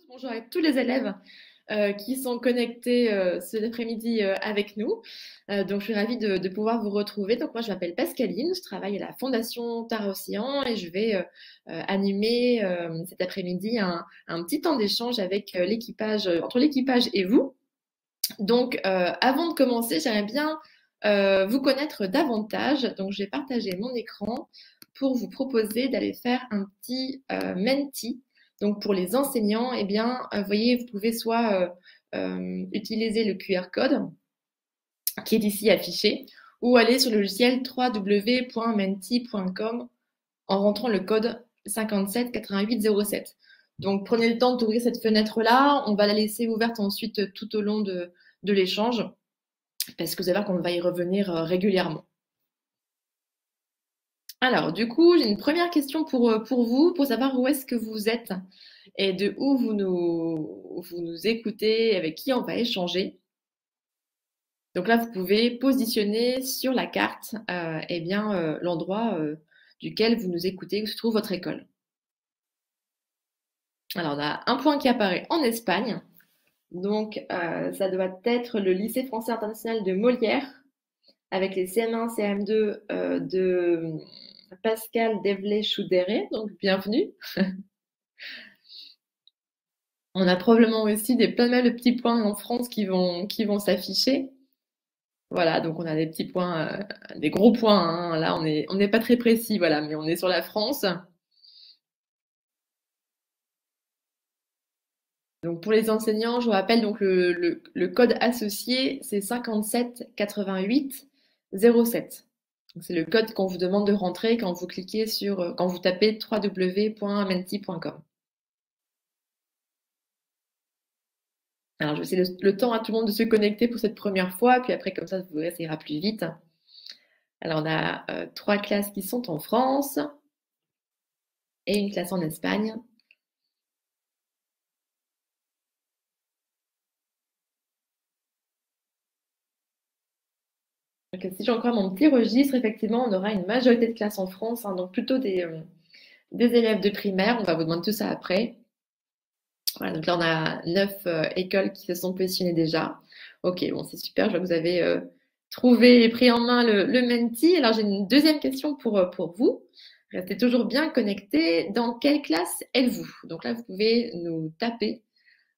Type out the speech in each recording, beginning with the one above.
Bonjour à tous les élèves qui sont connectés cet après-midi avec nous. Donc, je suis ravie de pouvoir vous retrouver. Donc, moi, je m'appelle Pascaline, je travaille à la Fondation Tara Océan et je vais animer cet après-midi un petit temps d'échange avec l'équipage, entre l'équipage et vous. Donc, avant de commencer, j'aimerais bien vous connaître davantage. Donc, je vais partager mon écran pour vous proposer d'aller faire un petit Menti. Donc, pour les enseignants, eh bien, vous voyez, vous pouvez soit utiliser le QR code qui est ici affiché, ou aller sur le logiciel www.menti.com en rentrant le code 57 88 07. Donc, prenez le temps d'ouvrir cette fenêtre-là. On va la laisser ouverte ensuite tout au long de l'échange, parce que vous allez voir qu'on va y revenir régulièrement. Alors, du coup, j'ai une première question pour vous, pour savoir où est-ce que vous êtes et de où vous nous écoutez, avec qui on va échanger. Donc là, vous pouvez positionner sur la carte eh bien, l'endroit duquel vous nous écoutez, où se trouve votre école. Alors, on a un point qui apparaît en Espagne. Donc, ça doit être le lycée français international de Molière, avec les CM1, CM2 de Pascal Devlet-Choudéré. Donc, bienvenue. On a probablement aussi pas mal de petits points en France qui vont s'afficher. Voilà, donc on a des petits points, des gros points, hein. Là, on n'est pas très précis, voilà, mais on est sur la France. Donc pour les enseignants, je vous rappelle donc le code associé, c'est 57 88 07. C'est le code qu'on vous demande de rentrer quand vous cliquez sur, quand vous tapez www.menti.com. Alors je vais laisser le temps à tout le monde de se connecter pour cette première fois, puis après comme ça, vous verrez, ça ira plus vite. Alors on a 3 classes qui sont en France et une classe en Espagne. Donc, si j'ai encore mon petit registre, effectivement, on aura une majorité de classes en France, hein, donc plutôt des élèves de primaire. On va vous demander tout ça après. Voilà, donc là, on a 9 écoles qui se sont positionnées déjà. Ok, bon, c'est super. Je vois que vous avez trouvé et pris en main le Menti. Alors, j'ai une deuxième question pour vous. Restez toujours bien connectés. Dans quelle classe êtes-vous? Donc là, vous pouvez nous taper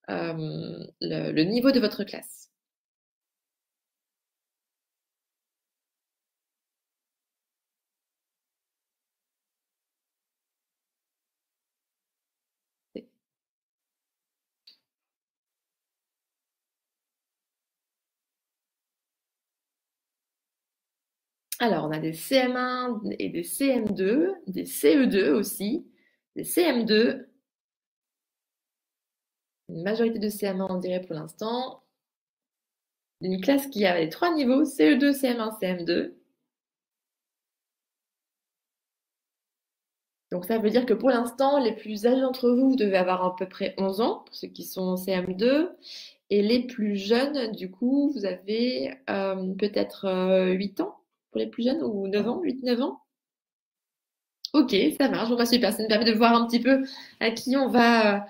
le niveau de votre classe. Alors, on a des CM1 et des CM2, des CE2 aussi, des CM2, une majorité de CM1, on dirait pour l'instant. Une classe qui a les 3 niveaux, CE2, CM1, CM2. Donc, ça veut dire que pour l'instant, les plus âgés d'entre vous, vous devez avoir à peu près 11 ans, pour ceux qui sont en CM2. Et les plus jeunes, du coup, vous avez peut-être 8 ans pour les plus jeunes, ou 9 ans, 8-9 ans. Ok, ça marche. Bon, bah, super. Ça nous permet de voir un petit peu avec qui on va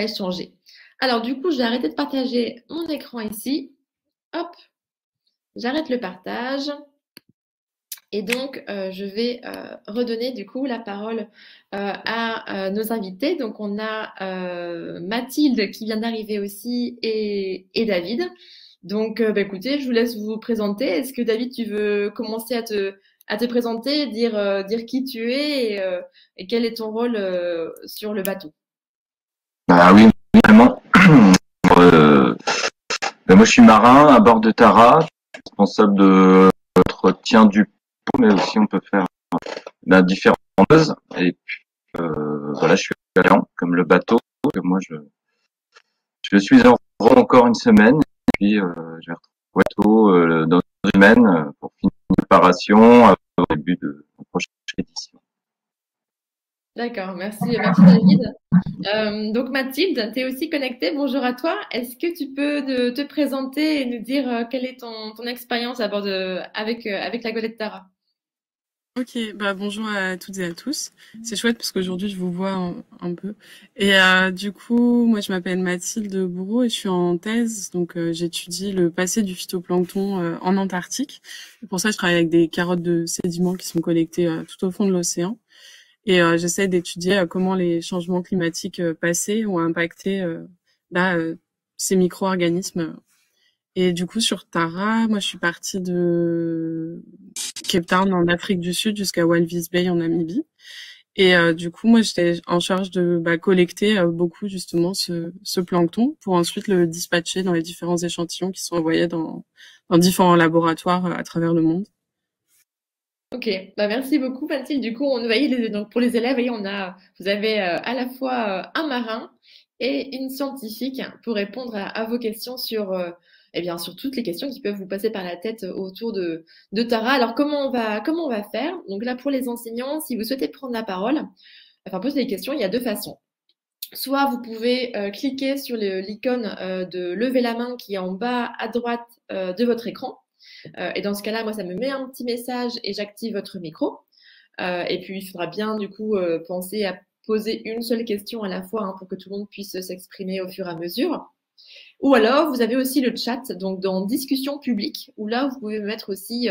échanger. Alors, du coup, je vais arrêter de partager mon écran ici. Hop, j'arrête le partage. Et donc, je vais redonner du coup la parole à nos invités. Donc, on a Mathilde qui vient d'arriver aussi et David. Donc, bah, écoutez, je vous laisse vous présenter. Est-ce que David, tu veux commencer à te présenter, dire qui tu es et quel est ton rôle sur le bateau? Ah oui, vraiment. Euh, moi, je suis marin à bord de Tara, responsable de l'entretien du pont, mais aussi on peut faire différentes choses. Et puis, voilà, je suis client, comme le bateau. Moi, je suis en rang encore une semaine, et puis je vais retrouver le bateau dans une semaine pour finir la préparation au début de la prochaine édition. D'accord, merci David. Donc Mathilde, tu es aussi connectée. Bonjour à toi. Est-ce que tu peux te présenter et nous dire quelle est ton expérience à bord avec la Golette Tara? Ok, bah bonjour à toutes et à tous. C'est chouette parce qu'aujourd'hui je vous vois un peu. Et du coup, moi je m'appelle Mathilde Bourreau et je suis en thèse, donc j'étudie le passé du phytoplancton en Antarctique. Et pour ça, je travaille avec des carottes de sédiments qui sont collectées tout au fond de l'océan. Et j'essaie d'étudier comment les changements climatiques passés ont impacté bah, ces micro-organismes. Et du coup, sur Tara, moi je suis partie de Cape Town en Afrique du Sud jusqu'à Walvis Bay en Namibie. Et du coup, moi, j'étais en charge de collecter beaucoup justement ce plancton pour ensuite le dispatcher dans les différents échantillons qui sont envoyés dans différents laboratoires à travers le monde. Ok, bah merci beaucoup Mathilde. Du coup, on voyait donc pour les élèves, voyez, vous avez à la fois un marin et une scientifique pour répondre à vos questions sur, eh bien, sur toutes les questions qui peuvent vous passer par la tête autour de Tara. Alors, comment on va faire? Donc là, pour les enseignants, si vous souhaitez prendre la parole, enfin poser des questions, il y a deux façons. Soit vous pouvez cliquer sur l'icône de lever la main qui est en bas à droite de votre écran. Et dans ce cas-là, moi, ça me met un petit message et j'active votre micro. Et puis, il faudra bien, du coup, penser à poser une seule question à la fois hein, pour que tout le monde puisse s'exprimer au fur et à mesure. Ou alors, vous avez aussi le chat, donc dans discussion publique, où là, vous pouvez mettre aussi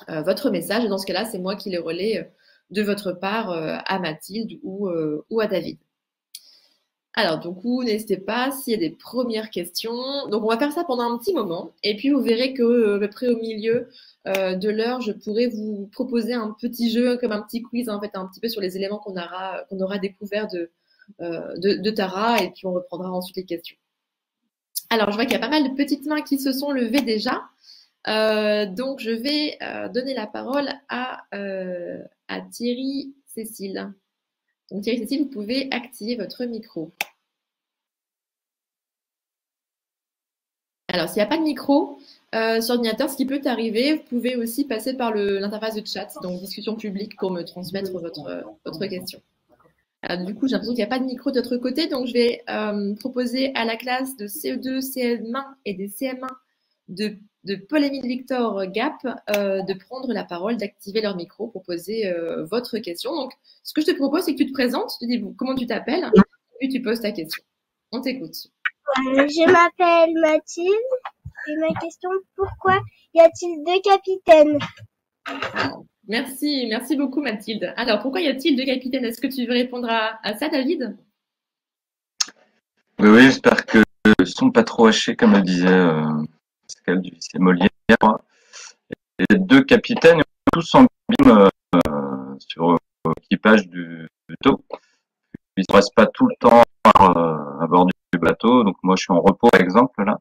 votre message. Et dans ce cas-là, c'est moi qui le relais de votre part à Mathilde ou à David. Alors, du coup, n'hésitez pas s'il y a des premières questions. Donc, on va faire ça pendant un petit moment. Et puis, vous verrez que, à peu près au milieu de l'heure, je pourrais vous proposer un petit jeu, comme un petit quiz, en fait, un petit peu sur les éléments qu'on aura découverts de Tara. Et puis, on reprendra ensuite les questions. Alors, je vois qu'il y a pas mal de petites mains qui se sont levées déjà. Donc, je vais donner la parole à Thierry Cécile. Donc, Thierry Cécile, vous pouvez activer votre micro. Alors, s'il n'y a pas de micro sur ordinateur, ce qui peut arriver, vous pouvez aussi passer par l'interface de chat, donc discussion publique, pour me transmettre votre question. Alors, du coup, j'ai l'impression qu'il n'y a pas de micro de l'autre côté, donc je vais proposer à la classe de CE2, CM1 et des CM1 de Paul-Émile Victor Gap de prendre la parole, d'activer leur micro pour poser votre question. Donc, ce que je te propose, c'est que tu te présentes, tu dis comment tu t'appelles, et puis tu poses ta question. On t'écoute. Je m'appelle Mathilde et ma question, pourquoi y a-t-il deux capitaines? Merci beaucoup Mathilde. Alors, pourquoi y a-t-il deux capitaines? Est-ce que tu veux répondre à ça, David? Oui, j'espère que ne sont pas trop hachés, comme le disait Pascal du lycée Molière. Et les deux capitaines, tous en bime sur l'équipage du bateau. Ils ne restent pas tout le temps à bord du bateau. Donc moi, je suis en repos, par exemple, là.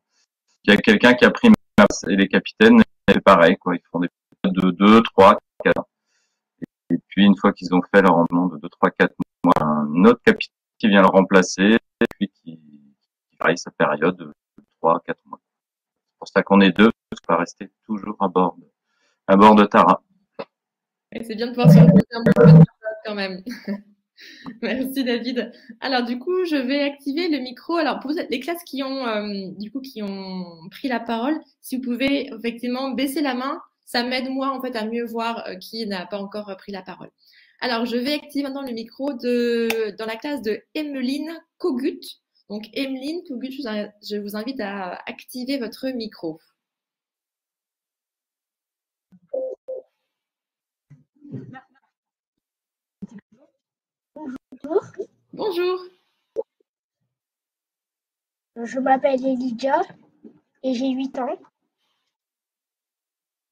Il y a quelqu'un qui a pris ma place et les capitaines, c'est pareil, quoi. Ils font des périodes de 2, 3, 4. Et puis, une fois qu'ils ont fait leur rendement de 2, 3, 4 mois, un autre capitaine qui vient le remplacer et puis qui varie sa période de 3, 4 mois. C'est pour ça qu'on est deux, parce qu'on va rester toujours à bord de Tara. Et c'est bien de pouvoir se reposer un peu quand même. Merci David. Alors du coup, je vais activer le micro. Alors pour les classes qui ont pris la parole, si vous pouvez effectivement baisser la main, ça m'aide moi en fait à mieux voir qui n'a pas encore pris la parole. Alors je vais activer maintenant le micro dans la classe de Emeline Kogut. Donc Emeline Kogut, je vous invite à activer votre micro. Bonjour. Bonjour. Je m'appelle Elijah et j'ai 8 ans.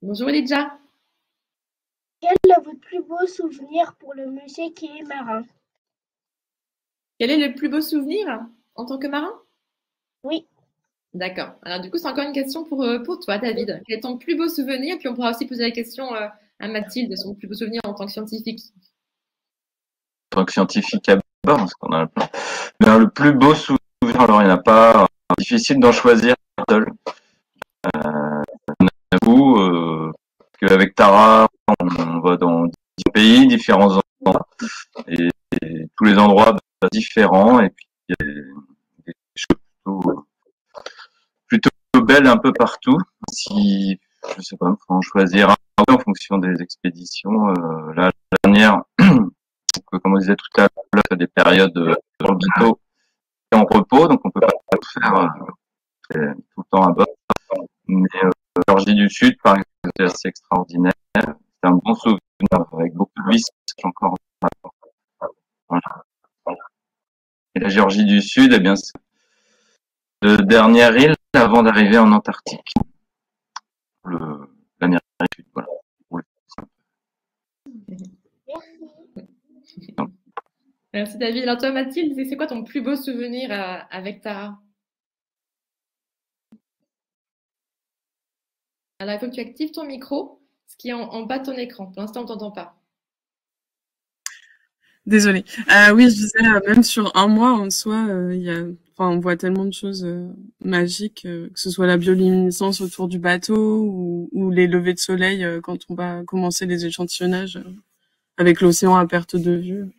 Bonjour Elijah. Quel est votre plus beau souvenir pour le monsieur qui est marin? Quel est le plus beau souvenir en tant que marin? Oui. D'accord. Alors du coup, c'est encore une question pour toi, David. Quel est ton plus beau souvenir? Puis on pourra aussi poser la question à Mathilde de son plus beau souvenir en tant que scientifique. En tant que scientifique à bord, parce qu'on a plein. Mais le plus beau souvenir, alors il n'y en a pas, difficile d'en choisir un seul. Qu'avec Tara, on va dans différents pays, différents endroits, et tous les endroits différents, et puis il y a des choses plutôt belles un peu partout. Si je sais pas, faut en choisir un en fonction des expéditions. Là, la dernière, comme on disait tout à l'heure, il y a des périodes dans le bateau en repos, donc on peut pas tout faire tout le temps à bord. Mais Georgie du Sud, par exemple, c'est assez extraordinaire. C'est un bon souvenir avec beaucoup de vis encore. Voilà. Et la Géorgie du Sud, eh bien, c'est la dernière île avant d'arriver en Antarctique. L'Amérique du Sud, voilà. Merci David. Alors toi Mathilde, c'est quoi ton plus beau souvenir avec Tara? Alors il faut que tu actives ton micro, ce qui est en bas de ton écran. Pour l'instant on t'entend pas. Désolée. Oui, je disais, même sur un mois en soi, on voit tellement de choses magiques, que ce soit la bioluminescence autour du bateau ou les levées de soleil quand on va commencer les échantillonnages avec l'océan à perte de vue.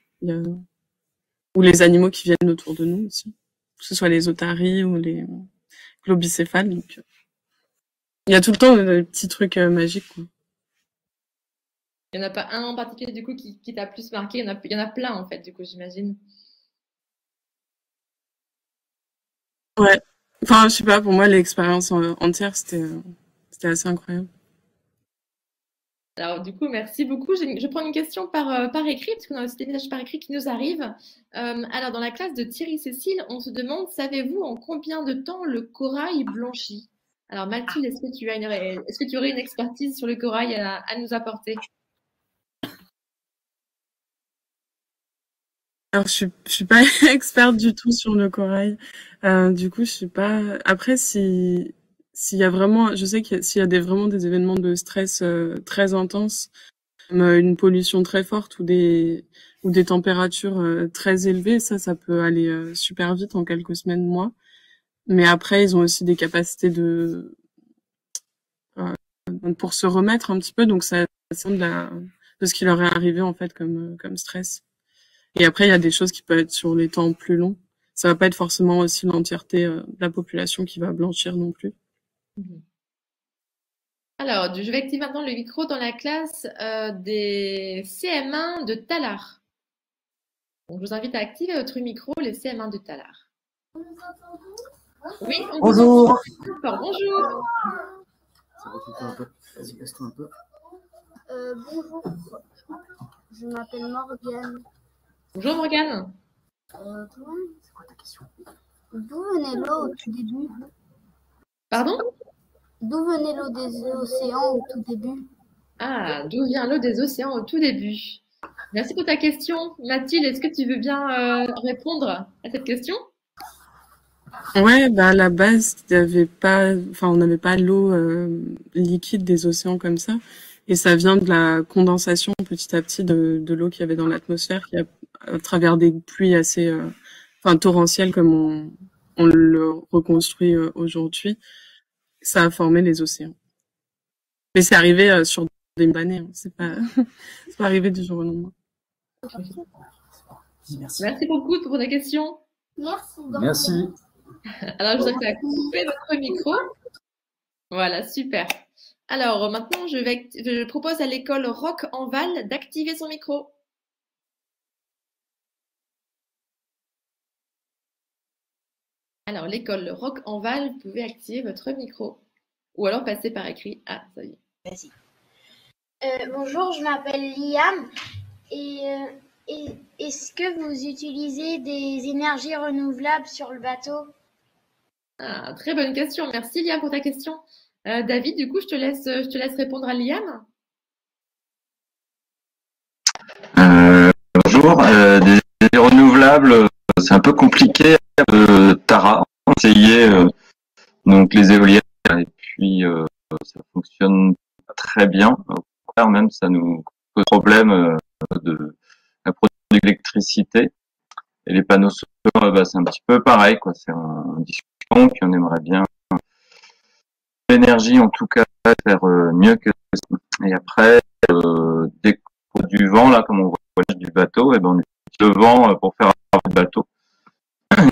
Ou les animaux qui viennent autour de nous aussi, que ce soit les otaries ou les globicéphales. Donc, il y a tout le temps des petits trucs magiques, quoi. Il n'y en a pas un en particulier du coup qui t'a plus marqué, il y en a plein en fait du coup j'imagine. Ouais. Enfin, je sais pas, pour moi, l'expérience entière, c'était assez incroyable. Alors du coup merci beaucoup. Je prends une question par écrit parce qu'on a aussi des messages par écrit qui nous arrivent. Alors dans la classe de Thierry Cécile, on se demande, savez-vous en combien de temps le corail blanchit? Alors Mathilde, est-ce que tu aurais une expertise sur le corail à nous apporter? Alors, je suis pas experte du tout sur le corail. Du coup, je suis pas. Après, s'il y a vraiment, je sais qu'il y a, s'il y a vraiment des événements de stress très intenses, comme une pollution très forte ou des températures très élevées, ça peut aller super vite en quelques semaines, mois. Mais après, ils ont aussi des capacités euh, pour se remettre un petit peu, donc ça dépend de ce qui leur est arrivé en fait comme stress. Et après, il y a des choses qui peuvent être sur les temps plus longs. Ça va pas être forcément aussi l'entièreté de la population qui va blanchir non plus. Mhm. Alors, je vais activer maintenant le micro dans la classe des CM1 de Talard. Donc, je vous invite à activer votre micro, les CM1 de Talard. Oui, on vous entend. Bonjour. Bonjour. Ça recule un peu. Vas-y, casse-toi un peu. Bonjour, je m'appelle Morgane. Bonjour Morgane. C'est quoi ta question? D'où venait l'eau au tout début? Pardon? D'où venait l'eau des océans au tout début? Ah, d'où vient l'eau des océans au tout début? Merci pour ta question. Mathilde, est-ce que tu veux bien répondre à cette question? Ouais, bah à la base, il y avait pas, enfin, on n'avait pas l'eau liquide des océans comme ça, et ça vient de la condensation petit à petit de l'eau qu'il y avait dans l'atmosphère, qui a, à travers des pluies assez, torrentielles comme on le reconstruit aujourd'hui, ça a formé les océans. Mais c'est arrivé sur des années, hein. C'est pas, c'est pas arrivé du jour au lendemain. Merci. Merci beaucoup pour ta question. Merci. Alors, je voudrais que tu as coupé votre micro. Voilà, super. Alors, maintenant, je propose à l'école Rock en Val d'activer son micro. Alors, l'école Rock en Val, vous pouvez activer votre micro. Ou alors passer par écrit. Ah, ça y est. Vas-y. Bonjour, je m'appelle Liam. Est-ce que vous utilisez des énergies renouvelables sur le bateau? Ah, très bonne question. Merci Liam pour ta question. David, du coup, je te laisse répondre à Liam. Bonjour. Des énergies renouvelables, c'est un peu compliqué. Tara, on a essayé donc les éoliennes et puis ça fonctionne pas très bien. Au contraire, même ça nous pose problème de la production d'électricité. Et les panneaux solaires, c'est un petit peu pareil, quoi. C'est un discussion, puis on aimerait bien l'énergie, en tout cas, faire mieux que ça. Et après, dès qu'on a du vent, là, comme on voit du bateau, et ben on utilise le vent pour faire avancer le bateau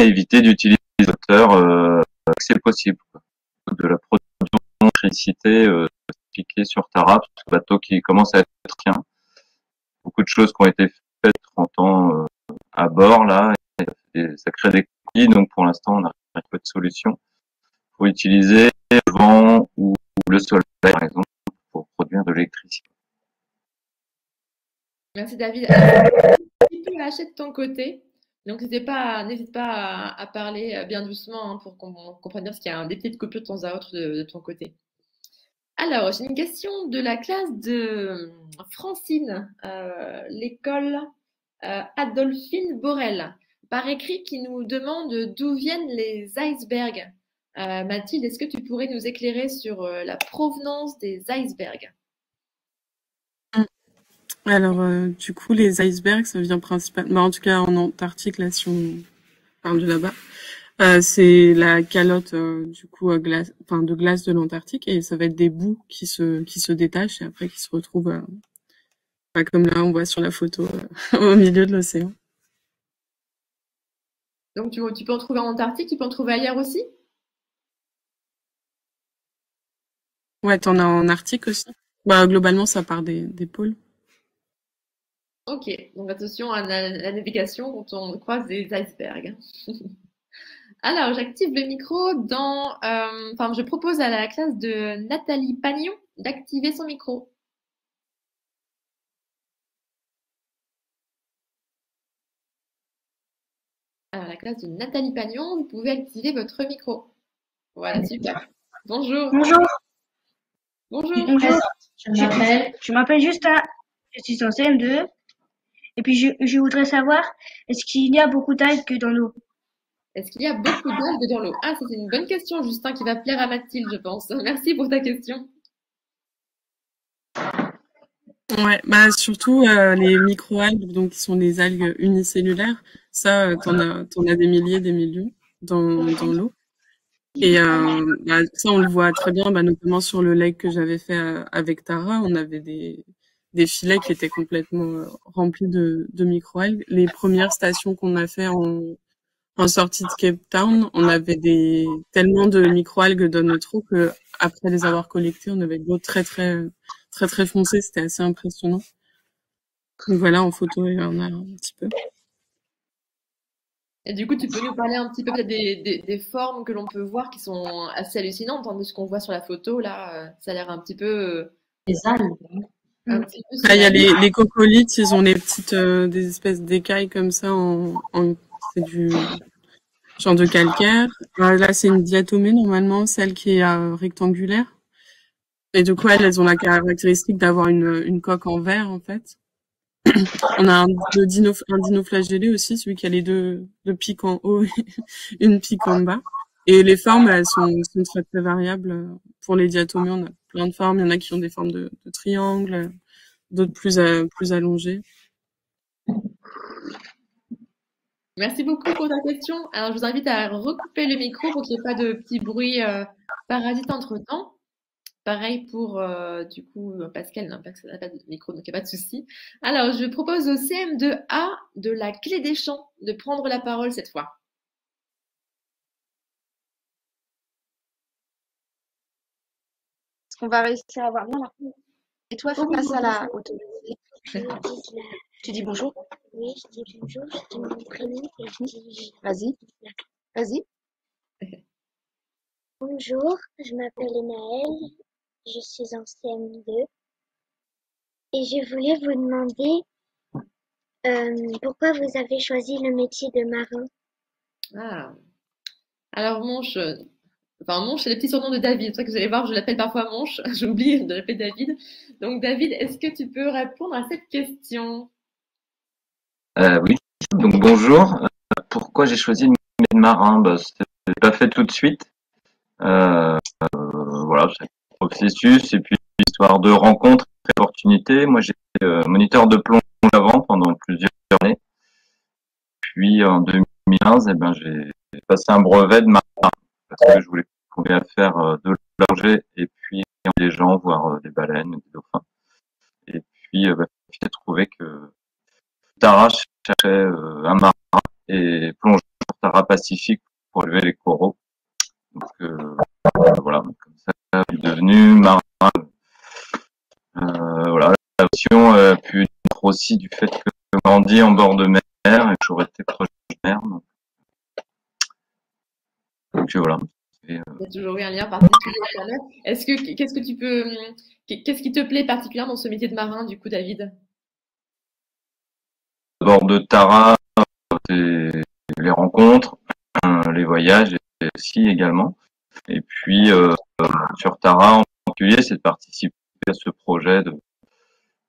et éviter d'utiliser les moteurs que c'est possible, quoi. De la production d'électricité, piqué sur Tara, ce bateau qui commence à être ancien. Beaucoup de choses qui ont été faites 30 ans à bord là, et ça crée des coquilles. Donc pour l'instant, on n'a pas de solution. Il faut utiliser le vent ou le soleil, par exemple, pour produire de l'électricité. Merci David. Alors, un petit peu haché de ton côté. Donc n'hésite pas à parler bien doucement hein, pour qu'on comprenne bien parce qu'il y a des petites coupures de temps à autre de ton côté. Alors, j'ai une question de la classe de Francine, l'école Adolphine Borel, par écrit qui nous demande d'où viennent les icebergs. Mathilde, est-ce que tu pourrais nous éclairer sur la provenance des icebergs? Alors, du coup, les icebergs, ça vient principalement, en tout cas en Antarctique, là, si on parle de là-bas, c'est la calotte, du coup, de glace de l'Antarctique, et ça va être des bouts qui se détachent et après qui se retrouvent, comme là, on voit sur la photo, au milieu de l'océan. Donc, tu peux en trouver en Antarctique, tu peux en trouver ailleurs aussi? Ouais, t'en as en Arctique aussi. Bah, globalement, ça part des pôles. Ok, donc attention à la navigation quand on croise des icebergs. Alors, j'active le micro je propose à la classe de Nathalie Pagnon d'activer son micro. Alors, la classe de Nathalie Pagnon, vous pouvez activer votre micro. Voilà, super. Bonjour. Bonjour. Bonjour. Je m'appelle Justin. Je suis en CM2. Et puis, je voudrais savoir, est-ce qu'il y a beaucoup d'algues dans l'eau? Est-ce qu'il y a beaucoup d'algues dans l'eau? Ah, ça c'est une bonne question, Justin, qui va plaire à Mathilde, je pense. Merci pour ta question. Ouais, bah surtout les microalgues, donc qui sont les algues unicellulaires. Ça, t'en as des milliers, des millions dans l'eau. Et ça, on le voit très bien, notamment sur le lake que j'avais fait avec Tara. On avait des filets qui étaient complètement remplis de microalgues. Les premières stations qu'on a fait en sortie de Cape Town, on avait tellement de microalgues dans notre eau que après les avoir collectées, on avait de l'eau très foncée. C'était assez impressionnant. Donc voilà, en photo, il y en a un petit peu. Et du coup, tu peux nous parler un petit peu peut-être des formes que l'on peut voir qui sont assez hallucinantes, tandis ce qu'on voit sur la photo, là, ça a l'air un petit peu... Les algues. Il y a les coccolithes, ils ont des espèces d'écailles comme ça, c'est du genre de calcaire. Là, c'est une diatomée, normalement, celle qui est rectangulaire. Et du coup, elles ont la caractéristique d'avoir une coque en verre, en fait. On a un dinoflagellé aussi, celui qui a les deux pics en haut et une pique en bas. Et les formes, elles sont très variables. Pour les diatomées, on a plein de formes. Il y en a qui ont des formes de triangle, d'autres plus allongées. Merci beaucoup pour ta question. Alors, je vous invite à recouper le micro pour qu'il n'y ait pas de petits bruits parasites entre-temps. Pareil pour, du coup, Pascal n'a pas de micro, donc il n'y a pas de souci. Alors, je propose au CM2A de la Clé des Champs de prendre la parole cette fois. Est-ce qu'on va réussir à voir bien là? Et toi, face à la auto. Tu dis bonjour? Oui, je dis bonjour, je dis mon prénom et je dis... Vas-y. Bonjour, je m'appelle Enaëlle, je suis en CM2 et je voulais vous demander pourquoi vous avez choisi le métier de marin. Ah. Alors, Monche, c'est le petit surnom de David. C'est vrai que vous allez voir, je l'appelle parfois Monche. J'oublie de l'appeler David. Donc, David, est-ce que tu peux répondre à cette question? Oui. Donc, bonjour. Pourquoi j'ai choisi le métier de marin? C'était pas fait tout de suite. Voilà, c'est un processus et puis histoire de rencontres et d'opportunités. Moi, j'ai été moniteur de plongée avant pendant plusieurs années. Puis en 2015, j'ai passé un brevet de marin parce que je voulais continuer à faire de la plongée et puis des gens voir des baleines, des dauphins. Et puis j'ai trouvé que Tara cherchait un marin et plonger sur Tara Pacifique pour élever les coraux. Donc voilà, comme ça, je suis devenu marin l'émotion a pu naître aussi du fait que j'ai grandi en bord de mer et que j'aurais été proche de mer. Donc voilà. Il y a toujours eu un lien particulier avec la mer. Qu'est-ce que tu peux, qu'est-ce qui te plaît particulièrement dans ce métier de marin, du coup, David? À bord de Tara, c'est les rencontres, les voyages aussi également. Et puis sur Tara en particulier, c'est de participer à ce projet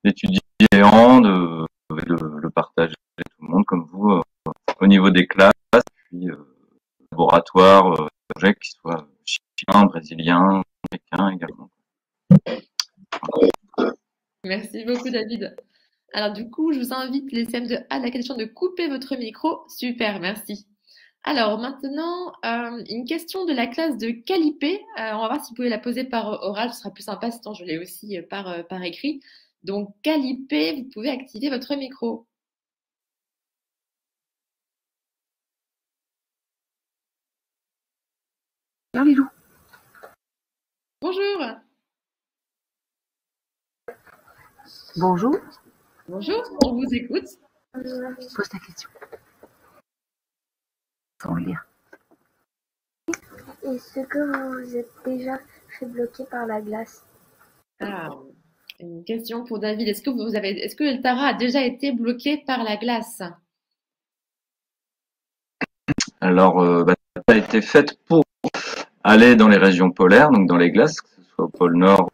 d'étudier l'océan, de le partager avec tout le monde comme vous au niveau des classes, puis laboratoires, projets qui soient chiliens, brésiliens, américains également. Merci beaucoup, David. Alors, du coup, je vous invite, les CM2 à la question de couper votre micro. Super, merci. Alors, maintenant, une question de la classe de Calipé. On va voir si vous pouvez la poser par oral, ce sera plus sympa, sinon je l'ai aussi par écrit. Donc, Calipé, vous pouvez activer votre micro. Lilou. Bonjour. Bonjour. Bonjour, on vous écoute. Pose ta question. Sans lire. Est-ce que vous êtes déjà fait bloquer par la glace? Ah, une question pour David. Est-ce que le Tara a déjà été bloqué par la glace? Alors, ça a été fait pour aller dans les régions polaires, donc dans les glaces, que ce soit au pôle Nord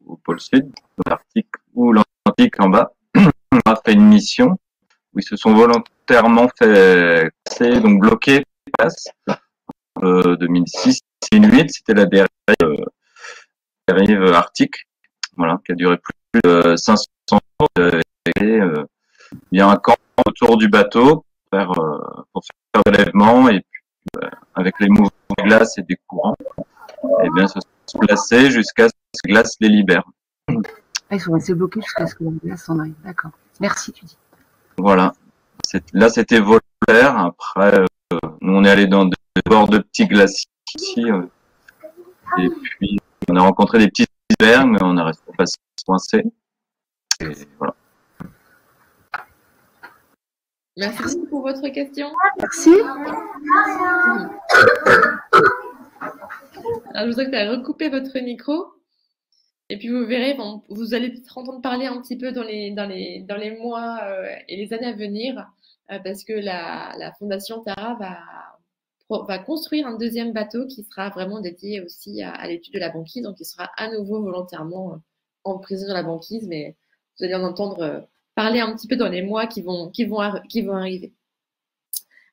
ou au pôle Sud, l'Arctique ou l'Atlantique en bas. On a fait une mission où ils se sont volontairement fait casser, donc bloquer les glaces. 2006-2008, c'était la dérive arctique, voilà, qui a duré plus de 500 jours. Il y a un camp autour du bateau pour faire de l'élèvement et puis avec les mouvements de glace et des courants, et bien se sont placés jusqu'à ce que la glace les libère. Ils sont restés bloqués jusqu'à ce que la glace s'en aille. D'accord. Merci, tu dis. Voilà. Là, c'était volontaire. Après, nous, on est allé dans des bords de petits glaciers ici. Et puis, on a rencontré des petits icebergs, mais on a resté pas coincé. Et voilà. Merci pour votre question. Merci. Alors, je vous invite à recouper votre micro. Et puis vous verrez, vous allez peut-être entendre parler un petit peu dans les mois et les années à venir, parce que la Fondation Tara va construire un deuxième bateau qui sera vraiment dédié aussi à l'étude de la banquise, donc il sera à nouveau volontairement emprisonné dans la banquise, mais vous allez en entendre parler un petit peu dans les mois qui vont arriver.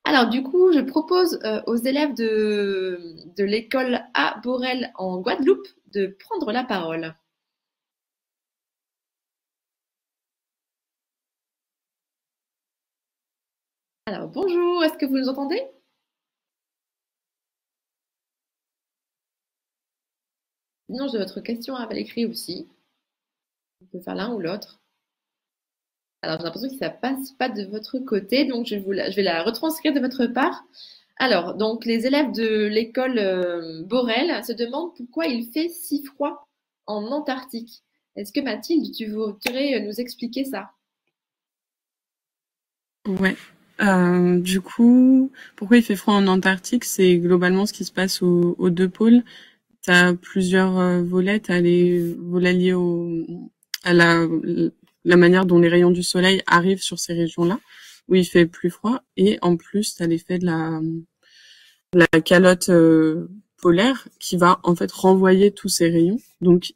Alors du coup, je propose aux élèves de l'école A Borel en Guadeloupe de prendre la parole. Alors bonjour, est-ce que vous nous entendez? Sinon, j'ai votre question à l'écrit aussi. On peut faire l'un ou l'autre. Alors, j'ai l'impression que ça passe pas de votre côté, donc je vais la retranscrire de votre part. Alors, donc, les élèves de l'école Borel se demandent pourquoi il fait si froid en Antarctique. Est-ce que Mathilde, tu voudrais nous expliquer ça? Ouais. Du coup, pourquoi il fait froid en Antarctique? C'est globalement ce qui se passe aux deux pôles. Tu as plusieurs volets. Tu as les volets liés à la manière dont les rayons du soleil arrivent sur ces régions-là, où il fait plus froid. Et en plus, tu as l'effet de la calotte polaire qui va en fait renvoyer tous ces rayons. Donc,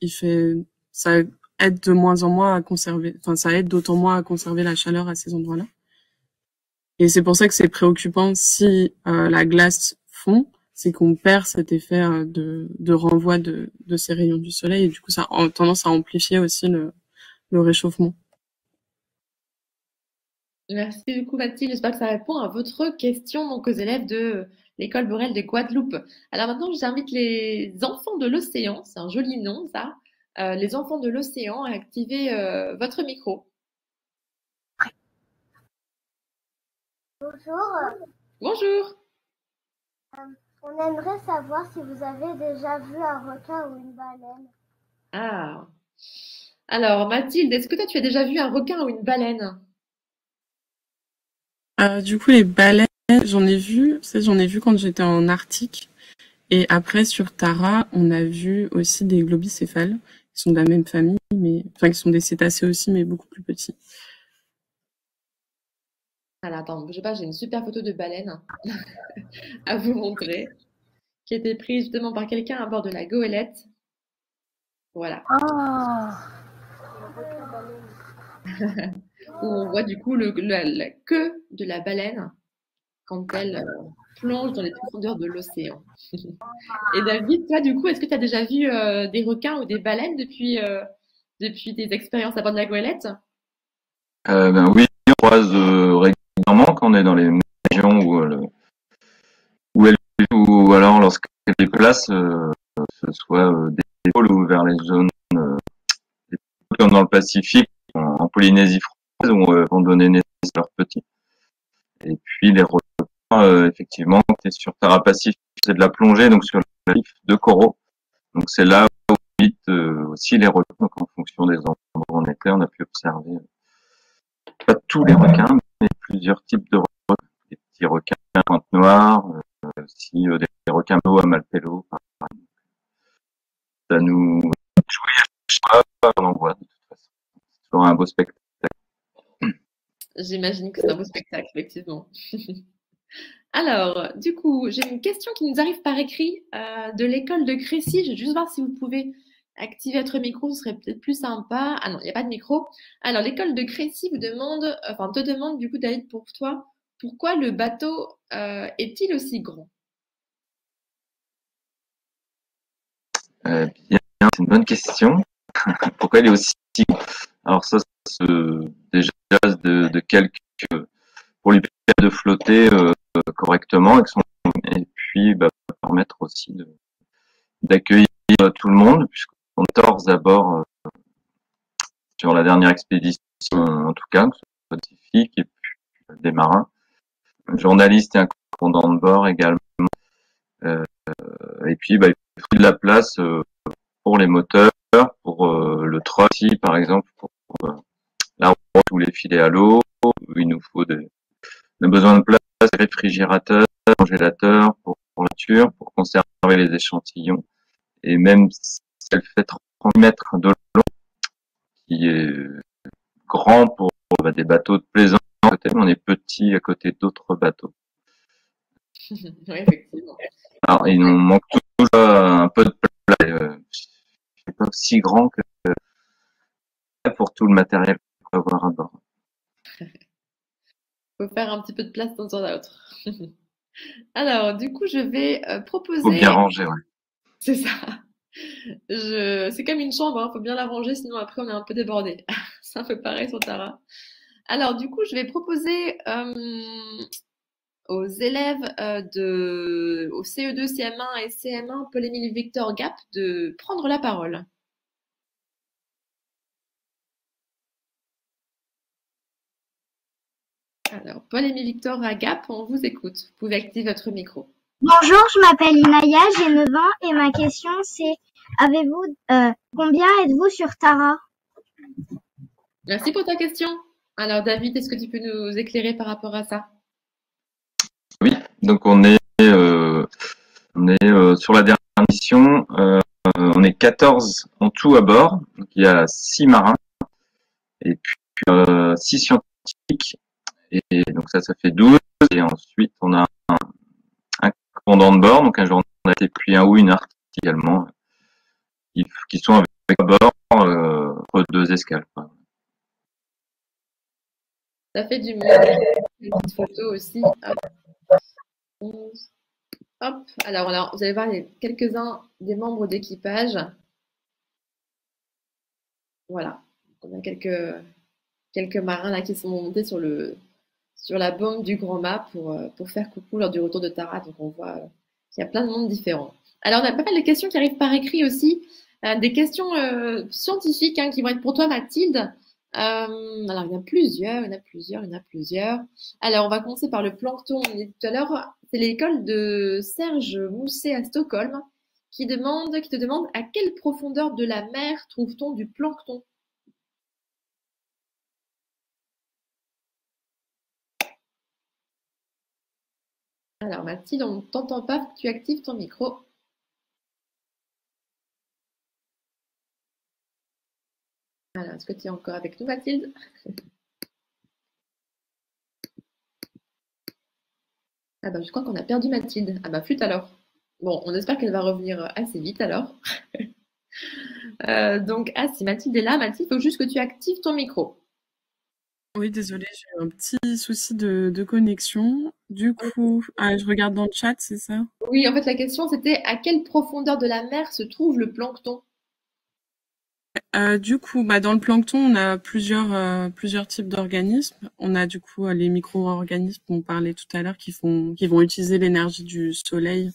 ça aide de moins en moins à conserver, enfin, ça aide d'autant moins à conserver la chaleur à ces endroits-là. Et c'est pour ça que c'est préoccupant si la glace fond, c'est qu'on perd cet effet de renvoi de ces rayons du soleil, et du coup ça a tendance à amplifier aussi le réchauffement. Merci beaucoup Mathilde, j'espère que ça répond à votre question, donc aux élèves de l'école Borel de Guadeloupe. Alors maintenant, j'invite les enfants de l'océan, c'est un joli nom ça, les enfants de l'océan à activer votre micro. Bonjour. Bonjour. On aimerait savoir si vous avez déjà vu un requin ou une baleine. Ah, Alors, Mathilde, est-ce que toi, tu as déjà vu un requin ou une baleine? Du coup, les baleines, j'en ai vu quand j'étais en Arctique. Et après, sur Tara, on a vu aussi des globicéphales, qui sont de la même famille, mais enfin, qui sont des cétacés aussi, mais beaucoup plus petits. Alors, attends, bougez pas, j'ai une super photo de baleine à vous montrer, qui a été prise justement par quelqu'un à bord de la goélette. Voilà. Où on voit du coup la queue de la baleine quand elle plonge dans les profondeurs de l'océan. Et David, toi, du coup, est-ce que tu as déjà vu des requins ou des baleines depuis tes expériences à bord de la goélette? Ben oui, on croise régulièrement quand on est dans les régions où elle vit, ou alors lorsqu'elle déplace, que ce soit des pôles ou vers les zones comme dans le Pacifique, en Polynésie française, où vont donner naissance à leurs petits. Et puis les requins, effectivement, c'est sur Tara Pacifique, c'est de la plongée, donc sur le reef de coraux. Donc c'est là où habitent aussi les requins. Donc en fonction des endroits où on était, on a pu observer pas tous les requins, mais plusieurs types de requins. Des petits requins à pointe noire, aussi des requins d'eau à Malpelo, par exemple. Ça nous jouit à chaque fois qu'on en voit, de toute façon. C'est toujours un beau spectacle. J'imagine que c'est un beau spectacle, effectivement. Alors, du coup, j'ai une question qui nous arrive par écrit de l'école de Crécy. Je vais juste voir si vous pouvez activer votre micro, ce serait peut-être plus sympa. Ah non, il n'y a pas de micro. Alors, l'école de Crécy te demande, du coup, David, pour toi, pourquoi le bateau est-il aussi grand? Bien, c'est une bonne question. Pourquoi il est aussi grand? Alors ça, déjà de calcul pour lui permettre de flotter correctement et puis permettre aussi d'accueillir tout le monde, puisqu'on est 14 à bord sur la dernière expédition, en tout cas, que ce soit scientifique et puis des marins, un journaliste et un correspondant de bord également. Et puis, il faut de la place pour les moteurs, pour le trot aussi, par exemple, pour la route ou les filets à l'eau. Il nous faut on a besoin de place, réfrigérateur, congélateur pour la nature, pour conserver les échantillons. Et même si elle fait 30 mètres de long, qui est grand pour des bateaux de plaisance, peut-être on est petit à côté d'autres bateaux. Oui, effectivement. Alors, il nous manque toujours un peu de place. C'est pas aussi grand que pour tout le matériel qu'on va avoir à bord. Faut faire un petit peu de place dans un autre. Alors, du coup, je vais proposer. Faut bien ranger, ouais. C'est ça. C'est comme une chambre, hein. Faut bien la ranger, sinon après on est un peu débordé. C'est un peu pareil sur Tara. Alors, du coup, je vais proposer aux élèves au CE2, CM1 et CM1 Paul-Émile Victor Gap de prendre la parole. Alors, Paul-Émile Victor à Gap, on vous écoute. Vous pouvez activer votre micro. Bonjour, je m'appelle Inaya, j'ai 9 ans et ma question c'est combien êtes-vous sur Tara? Merci pour ta question. Alors, David, est-ce que tu peux nous éclairer par rapport à ça? Oui, donc on est sur la dernière mission. On est 14 en tout à bord. Donc il y a 6 marins et puis 6 scientifiques. Et donc ça fait 12. Et ensuite, on a un commandant de bord, donc un journaliste et puis un ou une artiste également, qui sont avec à bord entre 2 escales. Ça fait du monde. Une petite photo aussi. Hop. Alors, vous allez voir quelques-uns des membres d'équipage. Voilà. On a quelques marins là qui sont montés sur la baume du Grand Mât pour faire coucou lors du retour de Tara. Donc on voit qu'il y a plein de monde différents. Alors on a pas mal de questions qui arrivent par écrit aussi, des questions scientifiques qui vont être pour toi Mathilde. Alors il y en a plusieurs. Alors on va commencer par le plancton. On dit tout à l'heure, c'est l'école de Serge Mousset à Stockholm qui te demande à quelle profondeur de la mer trouve-t-on du plancton? Alors Mathilde, on ne t'entend pas, faut que tu actives ton micro. Alors, est-ce que tu es encore avec nous, Mathilde? Ah bah, je crois qu'on a perdu Mathilde. Ah bah, flûte alors. Bon, on espère qu'elle va revenir assez vite alors. Donc, ah, si Mathilde est là, Mathilde, il faut juste que tu actives ton micro. Oui, désolée, j'ai eu un petit souci de connexion. Du coup, je regarde dans le chat, c'est ça? Oui, en fait, la question c'était à quelle profondeur de la mer se trouve le plancton? Du coup, dans le plancton, on a plusieurs types d'organismes. On a du coup les micro-organismes dont on parlait tout à l'heure qui vont utiliser l'énergie du soleil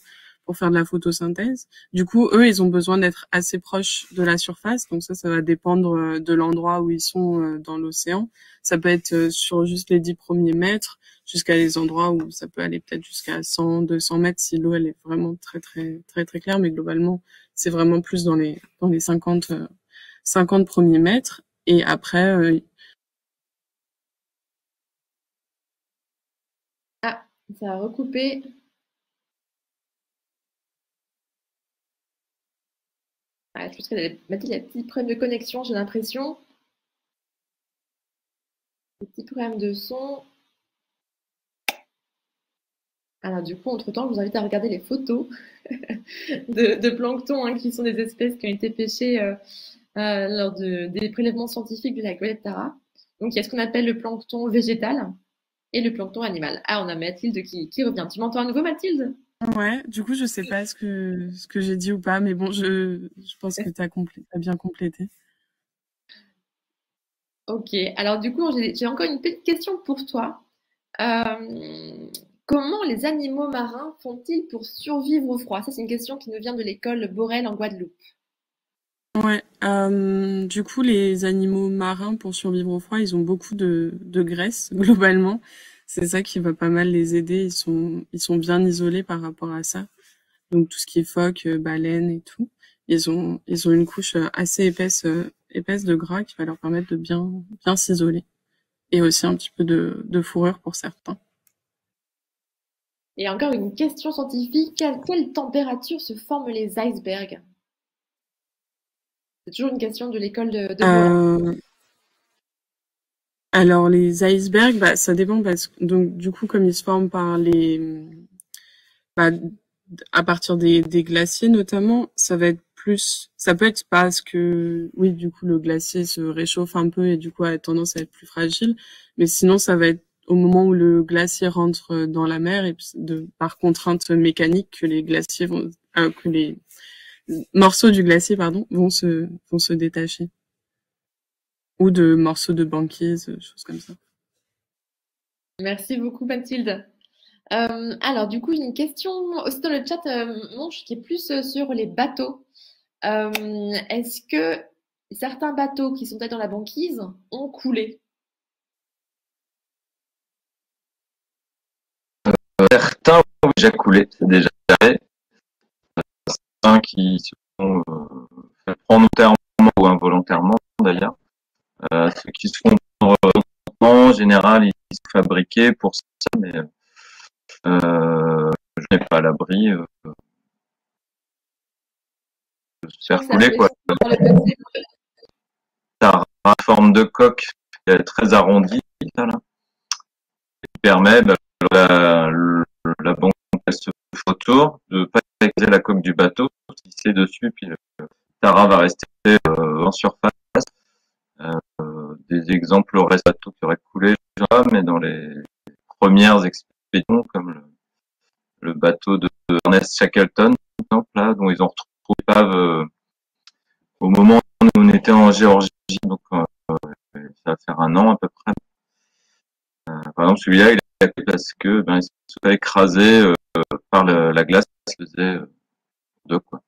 pour faire de la photosynthèse. Du coup, eux, ils ont besoin d'être assez proches de la surface. Donc ça va dépendre de l'endroit où ils sont dans l'océan. Ça peut être sur juste les 10 premiers mètres jusqu'à des endroits où ça peut aller peut-être jusqu'à 100, 200 mètres si l'eau elle est vraiment très très très très claire. Mais globalement, c'est vraiment plus dans les 50 premiers mètres. Et après, Ah, ça a recoupé. Ah, je pense qu'elle Mathilde a des petits problèmes de connexion, j'ai l'impression. Des petits problèmes de son. Alors du coup, entre-temps, je vous invite à regarder les photos de plancton, hein, qui sont des espèces qui ont été pêchées lors des prélèvements scientifiques de la goélette Tara. Donc il y a ce qu'on appelle le plancton végétal et le plancton animal. Ah, on a Mathilde qui revient. Tu m'entends à nouveau, Mathilde? ouais, du coup, je sais pas ce que j'ai dit ou pas, mais bon, je pense que t'as bien complété. Ok, alors du coup, j'ai encore une petite question pour toi. Comment les animaux marins font-ils pour survivre au froid? Ça, c'est une question qui nous vient de l'école Borel en Guadeloupe. Ouais, du coup, les animaux marins, pour survivre au froid, ils ont beaucoup de graisse, globalement. C'est ça qui va pas mal les aider. Ils sont bien isolés par rapport à ça. Donc, tout ce qui est phoque, baleine et tout. Ils ont une couche assez épaisse de gras qui va leur permettre de bien s'isoler. Et aussi un petit peu de fourrure pour certains. Et encore une question scientifique. À quelle température se forment les icebergs? C'est toujours une question de l'école de Borel. Alors les icebergs, ça dépend parce que donc du coup comme ils se forment bah, à partir des glaciers notamment, ça peut être parce que oui du coup le glacier se réchauffe un peu et du coup a tendance à être plus fragile, mais sinon ça va être au moment où le glacier rentre dans la mer et par contrainte mécanique que que les morceaux du glacier vont se détacher ou de morceaux de banquise, choses comme ça. Merci beaucoup, Mathilde. Alors, du coup, j'ai une question aussi dans le chat, Monche, qui est plus sur les bateaux. Est-ce que certains bateaux qui sont peut-être dans la banquise ont coulé? Certains ont déjà coulé, c'est déjà arrivé. Certains qui se sont fait prendre volontairement ou involontairement d'ailleurs. Ceux qui se font prendre en général, ils sont fabriqués pour ça, mais je n'ai pas à l'abri de se faire couler, quoi. Ça a une forme de coque qui est très arrondie, ça, là, qui permet la banque elle se fait autour de pas écraser la coque du bateau, tisser dessus, puis le Tara va rester en surface. Des exemples au reste bateau qui auraient coulé, mais dans les premières expéditions, comme le bateau de Ernest Shackleton, par exemple, là, dont ils ont retrouvé l'épave au moment où on était en Géorgie, donc ça va faire un an à peu près. Par exemple, celui-là, il a été parce que il se fait écraser par la glace qui se faisait deux, quoi.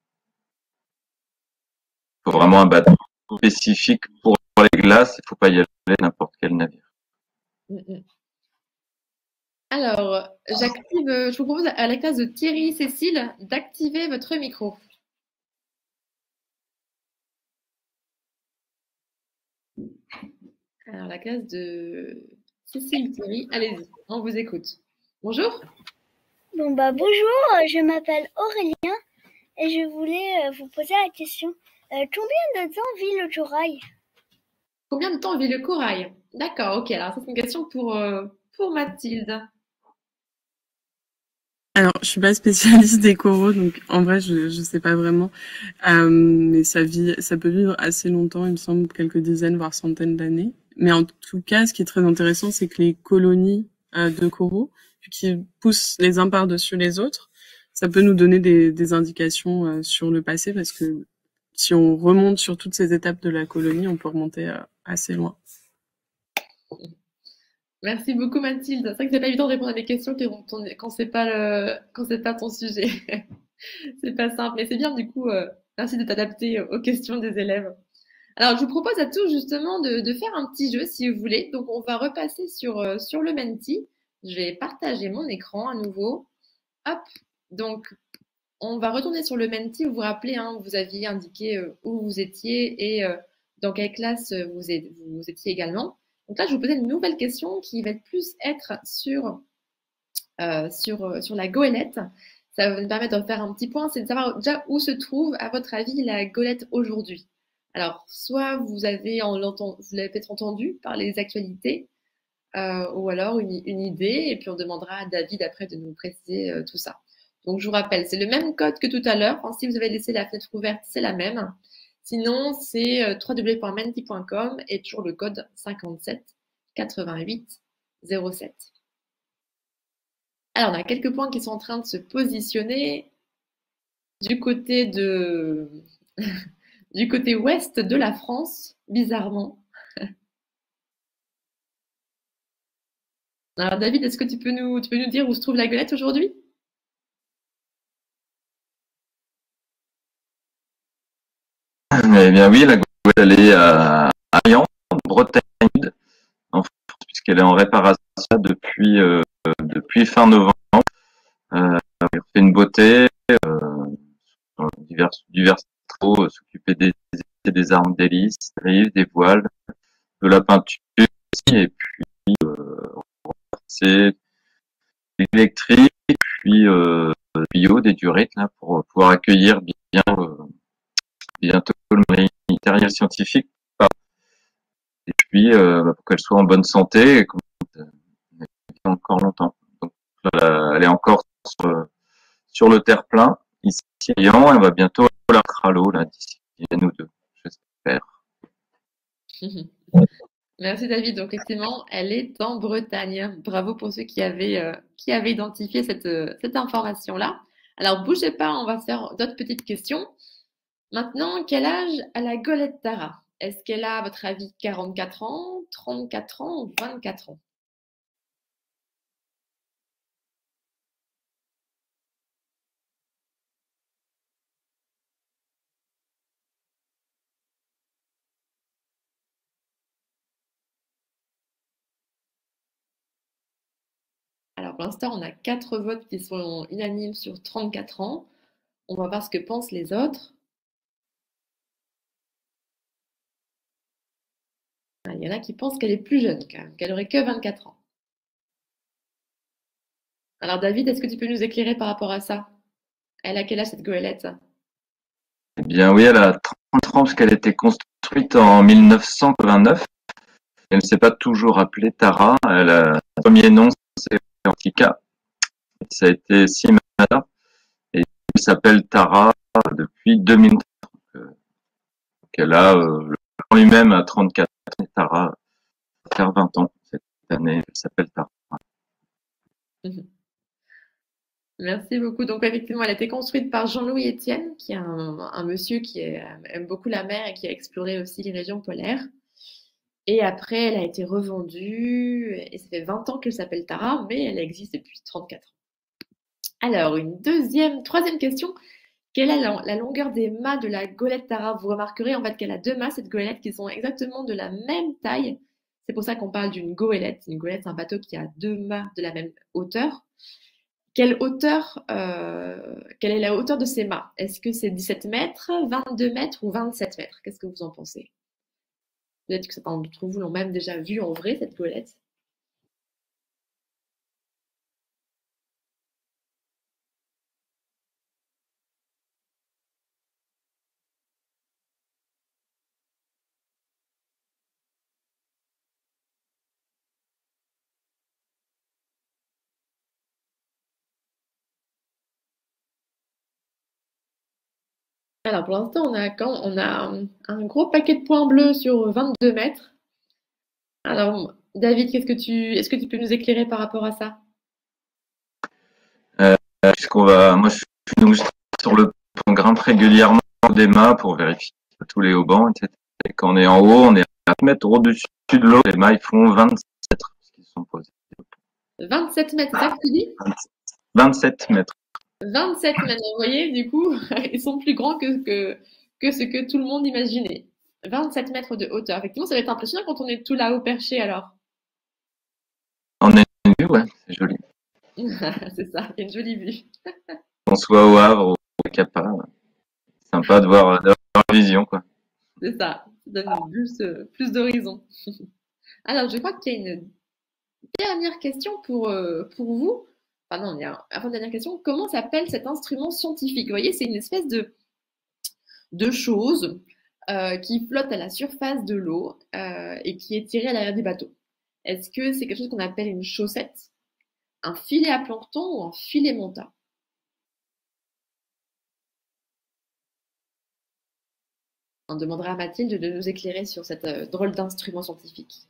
Il faut vraiment un bateau spécifique pour les glaces, il ne faut pas y aller n'importe quel navire. Alors, je vous propose à la classe de Thierry Cécile d'activer votre micro. Alors, la classe de Cécile Thierry, allez-y, on vous écoute. Bonjour. Bon bah bonjour, je m'appelle Aurélien et je voulais vous poser la question. Combien de temps vit le corail? Combien de temps vit le corail? D'accord, ok. Alors, ça, c'est une question pour Mathilde. Alors, je suis pas spécialiste des coraux, donc en vrai, je sais pas vraiment. Mais ça peut vivre assez longtemps, il me semble, quelques dizaines, voire centaines d'années. Mais en tout cas, ce qui est très intéressant, c'est que les colonies de coraux, qui poussent les uns par-dessus les autres, ça peut nous donner des indications sur le passé, parce que si on remonte sur toutes ces étapes de la colonie, on peut remonter assez loin. Merci beaucoup Mathilde. C'est vrai que c'est pas évident de répondre à des questions quand c'est pas ton sujet. C'est pas simple, mais c'est bien du coup. Merci de t'adapter aux questions des élèves. Alors, je vous propose à tous justement de faire un petit jeu si vous voulez. Donc, on va repasser sur le Menti. Je vais partager mon écran à nouveau. Hop. Donc, on va retourner sur le Menti. Vous vous rappelez, hein, vous aviez indiqué où vous étiez et dans quelle classe vous étiez également. Donc là, je vais vous poser une nouvelle question qui va plus être sur la goélette. Ça va nous permettre de faire un petit point, c'est de savoir déjà où se trouve, à votre avis, la goélette aujourd'hui. Alors, soit vous l'avez peut-être entendu par les actualités, ou alors une idée, et puis on demandera à David après de nous préciser tout ça. Donc, je vous rappelle, c'est le même code que tout à l'heure. Enfin, si vous avez laissé la fenêtre ouverte, c'est la même. Sinon, c'est www.menti.com et toujours le code 57 88 07. Alors, on a quelques points qui sont en train de se positionner du côté du côté ouest de la France, bizarrement. Alors, David, est-ce que tu peux nous dire où se trouve la goélette aujourd'hui? Eh bien oui, la goélette, elle est à Arians, en Bretagne, en France, puisqu'elle est en réparation depuis fin novembre. Elle fait une beauté, divers travaux, s'occuper des armes d'hélice, des rives, des voiles, de la peinture aussi, et puis c'est électrique, puis bio, des durettes là pour pouvoir accueillir bientôt le matériel scientifique, et puis pour qu'elle soit en bonne santé et qu'on encore longtemps. Donc là, elle est encore sur le terre-plein ici à Lyon, et on va bientôt la mettre à l'eau là d'ici une ou deux, j'espère. Merci David. Donc effectivement, elle est en Bretagne. Bravo pour ceux qui avaient identifié cette information-là. Alors bougez pas, on va faire d'autres petites questions. Maintenant, quel âge a la Golette Tara? Est-ce qu'elle a, à votre avis, 44 ans, 34 ans ou 24 ans? Alors pour l'instant, on a 4 votes qui sont unanimes sur 34 ans. On va voir ce que pensent les autres. Il y en a qui pensent qu'elle est plus jeune quand même, qu'elle aurait que 24 ans. Alors David, est-ce que tu peux nous éclairer par rapport à ça? Elle a quel âge cette goélette? Eh bien oui, elle a 30 ans parce qu'elle a été construite en 1989. Elle ne s'est pas toujours appelée Tara. Son premier nom, c'est Antika. Ça a été Simada. Et elle s'appelle Tara depuis 2003. Donc elle a le nom lui-même à 34 ans. Tara va faire 20 ans cette année. Elle s'appelle Tara. Merci beaucoup. Donc effectivement, elle a été construite par Jean-Louis Etienne, qui est un monsieur qui aime beaucoup la mer et qui a exploré aussi les régions polaires. Et après, elle a été revendue et ça fait 20 ans qu'elle s'appelle Tara, mais elle existe depuis 34 ans. Alors, troisième question. Quelle est la longueur des mâts de la goélette Tara? Vous remarquerez en fait qu'elle a 2 mâts, cette goélette, qui sont exactement de la même taille. C'est pour ça qu'on parle d'une goélette. Une goélette, c'est un bateau qui a 2 mâts de la même hauteur. Quelle est la hauteur de ces mâts? Est-ce que c'est 17 mètres, 22 mètres ou 27 mètres? Qu'est-ce que vous en pensez? Peut-être que certains d'entre vous l'ont même déjà vue en vrai, cette goélette. Alors pour l'instant, on a un gros paquet de points bleus sur 22 mètres. Alors David, est-ce que tu peux nous éclairer par rapport à ça? Moi je suis donc sur le pont, on grimpe régulièrement des mâts pour vérifier tous les haubans, etc. Et quand on est en haut, on est à 4 mètres au-dessus de l'eau. Les mâts, ils font 27 mètres, parce qu'ils sont posés. 27 mètres, c'est ça que tu dis? 27 mètres. 27 mètres, vous voyez, du coup, ils sont plus grands que ce que tout le monde imaginait. 27 mètres de hauteur. Effectivement, ça va être impressionnant quand on est tout là-haut perché alors. On est vue, ouais, c'est joli. C'est ça, il y a une jolie vue. Qu'on soit au Havre ou au Capa, sympa de voir la vision, quoi. C'est ça, ça donne plus d'horizon. Alors, je crois qu'il y a une dernière question pour vous. Enfin non, il y a avant-dernière question. Comment s'appelle cet instrument scientifique? Vous voyez, c'est une espèce de chose qui flotte à la surface de l'eau et qui est tirée à l'arrière du bateau. Est-ce que c'est quelque chose qu'on appelle une chaussette, un filet à plancton ou un filet monta? On demandera à Mathilde de nous éclairer sur cette drôle d'instrument scientifique.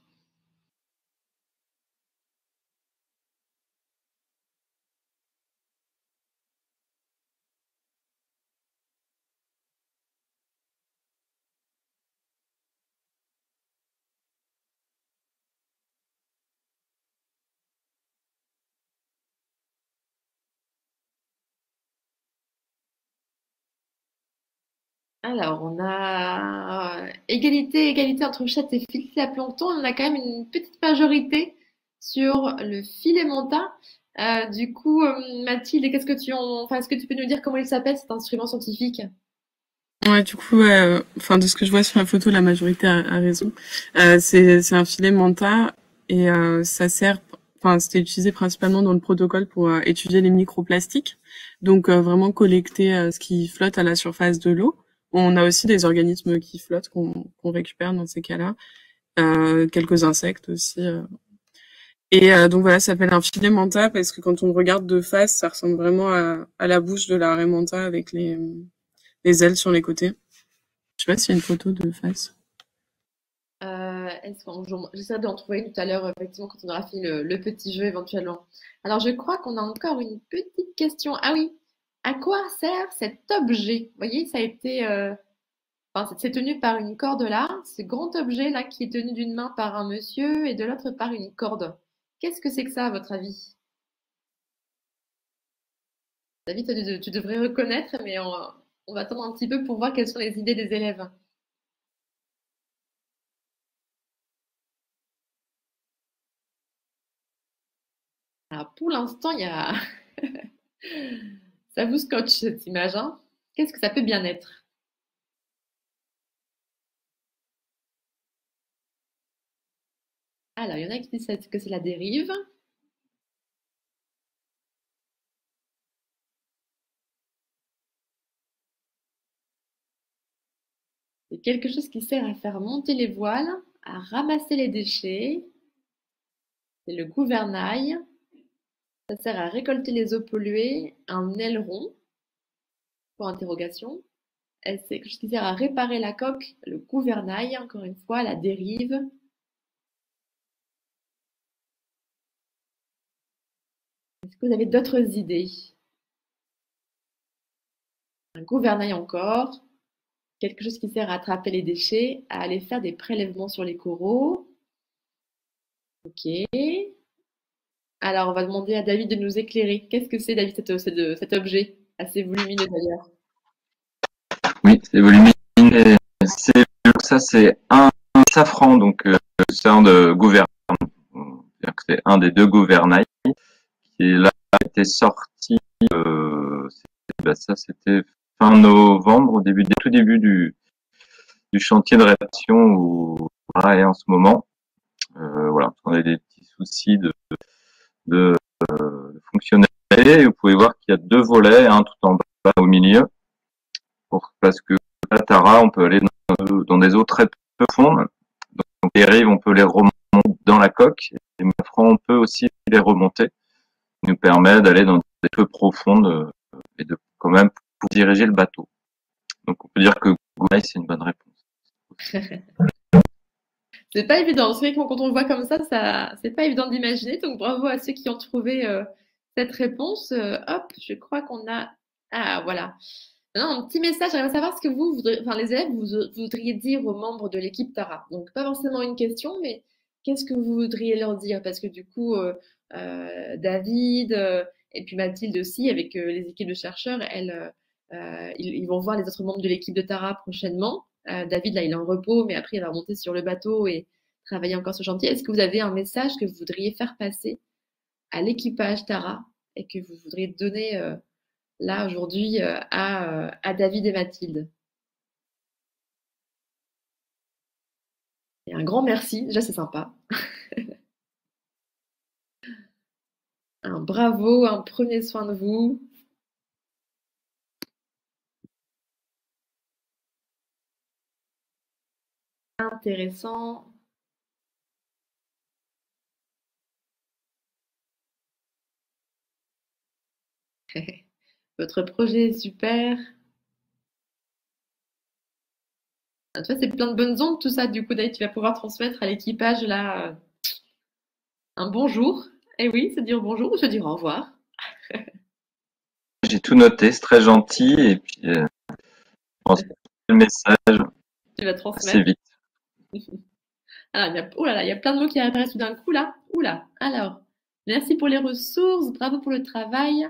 Alors, on a égalité entre chatte et filet à plancton. On a quand même une petite majorité sur le filet monta. Du coup, Mathilde, est-ce que tu peux nous dire comment il s'appelle cet instrument scientifique? Ouais, du coup, enfin, de ce que je vois sur la photo, la majorité a raison. C'est un filet manta et ça sert, enfin, c'était utilisé principalement dans le protocole pour étudier les microplastiques. Donc, vraiment collecter ce qui flotte à la surface de l'eau. On a aussi des organismes qui flottent qu'on récupère dans ces cas-là. Quelques insectes aussi. Et donc voilà, ça s'appelle un filet manta parce que quand on le regarde de face, ça ressemble vraiment à la bouche de la raie manta avec les ailes sur les côtés. Je sais pas s'il y a une photo de face. J'essaierai d'en trouver une tout à l'heure, effectivement, quand on aura fait le petit jeu éventuellement. Alors, je crois qu'on a encore une petite question. Ah oui, à quoi sert cet objet? Vous voyez, ça a été, enfin, c'est tenu par une corde là, ce grand objet là qui est tenu d'une main par un monsieur et de l'autre par une corde. Qu'est-ce que c'est que ça, à votre avis? David, tu devrais reconnaître, mais on va attendre un petit peu pour voir quelles sont les idées des élèves. Alors, pour l'instant, ça vous scotche cette image, hein? Qu'est-ce que ça peut bien être? Alors, il y en a qui disent que c'est la dérive. C'est quelque chose qui sert à faire monter les voiles, à ramasser les déchets. C'est le gouvernail. Ça sert à récolter les eaux polluées. Un aileron, pour interrogation. C'est quelque chose qui sert à réparer la coque, le gouvernail, encore une fois, la dérive. Est-ce que vous avez d'autres idées? Un gouvernail encore. Quelque chose qui sert à attraper les déchets, à aller faire des prélèvements sur les coraux. Ok. Alors, on va demander à David de nous éclairer. Qu'est-ce que c'est, David, cet objet? Assez volumineux d'ailleurs. Oui, c'est volumineux. Ça, c'est un safran, donc c'est un de gouvernail. C'est un des deux gouvernails qui est là, a été sorti. Ça, c'était fin novembre, tout début du chantier de réparation voilà, et en ce moment, voilà, on a des petits soucis de fonctionnalité. Vous pouvez voir qu'il y a deux volets, un tout en bas au milieu, parce que la Tara, on peut aller dans des eaux très peu profondes. Donc les rives, on peut les remonter dans la coque, et on peut aussi les remonter, ce qui nous permet d'aller dans des peu profondes et de quand même pour diriger le bateau. Donc on peut dire que Goulaï, c'est une bonne réponse. C'est pas évident. C'est vrai que quand on le voit comme ça, c'est pas évident d'imaginer. Donc bravo à ceux qui ont trouvé cette réponse. Hop, je crois qu'on a. Ah voilà. Maintenant, un petit message. J'aimerais savoir ce que vous voudriez, enfin les élèves, vous voudriez dire aux membres de l'équipe Tara. Donc pas forcément une question, mais qu'est-ce que vous voudriez leur dire? Parce que du coup, David et puis Mathilde aussi, avec les équipes de chercheurs, ils vont voir les autres membres de l'équipe de Tara prochainement. David, là, il est en repos, mais après, il va remonter sur le bateau et travailler encore sur le chantier. Est-ce que vous avez un message que vous voudriez faire passer à l'équipage Tara et que vous voudriez donner là aujourd'hui à David et Mathilde? Et un grand merci, déjà c'est sympa. Un bravo, un premier soin de vous. Intéressant. Votre projet est super. Tu vois, c'est plein de bonnes ondes tout ça. Du coup, David, tu vas pouvoir transmettre à l'équipage là un bonjour. Eh oui, se dire bonjour ou se dire au revoir. J'ai tout noté, c'est très gentil et puis je pense que le message Tu vas assez transmettre. vite. Alors, oh là là, il y a plein de mots qui apparaissent tout d'un coup là. Oula. Alors, merci pour les ressources, bravo pour le travail,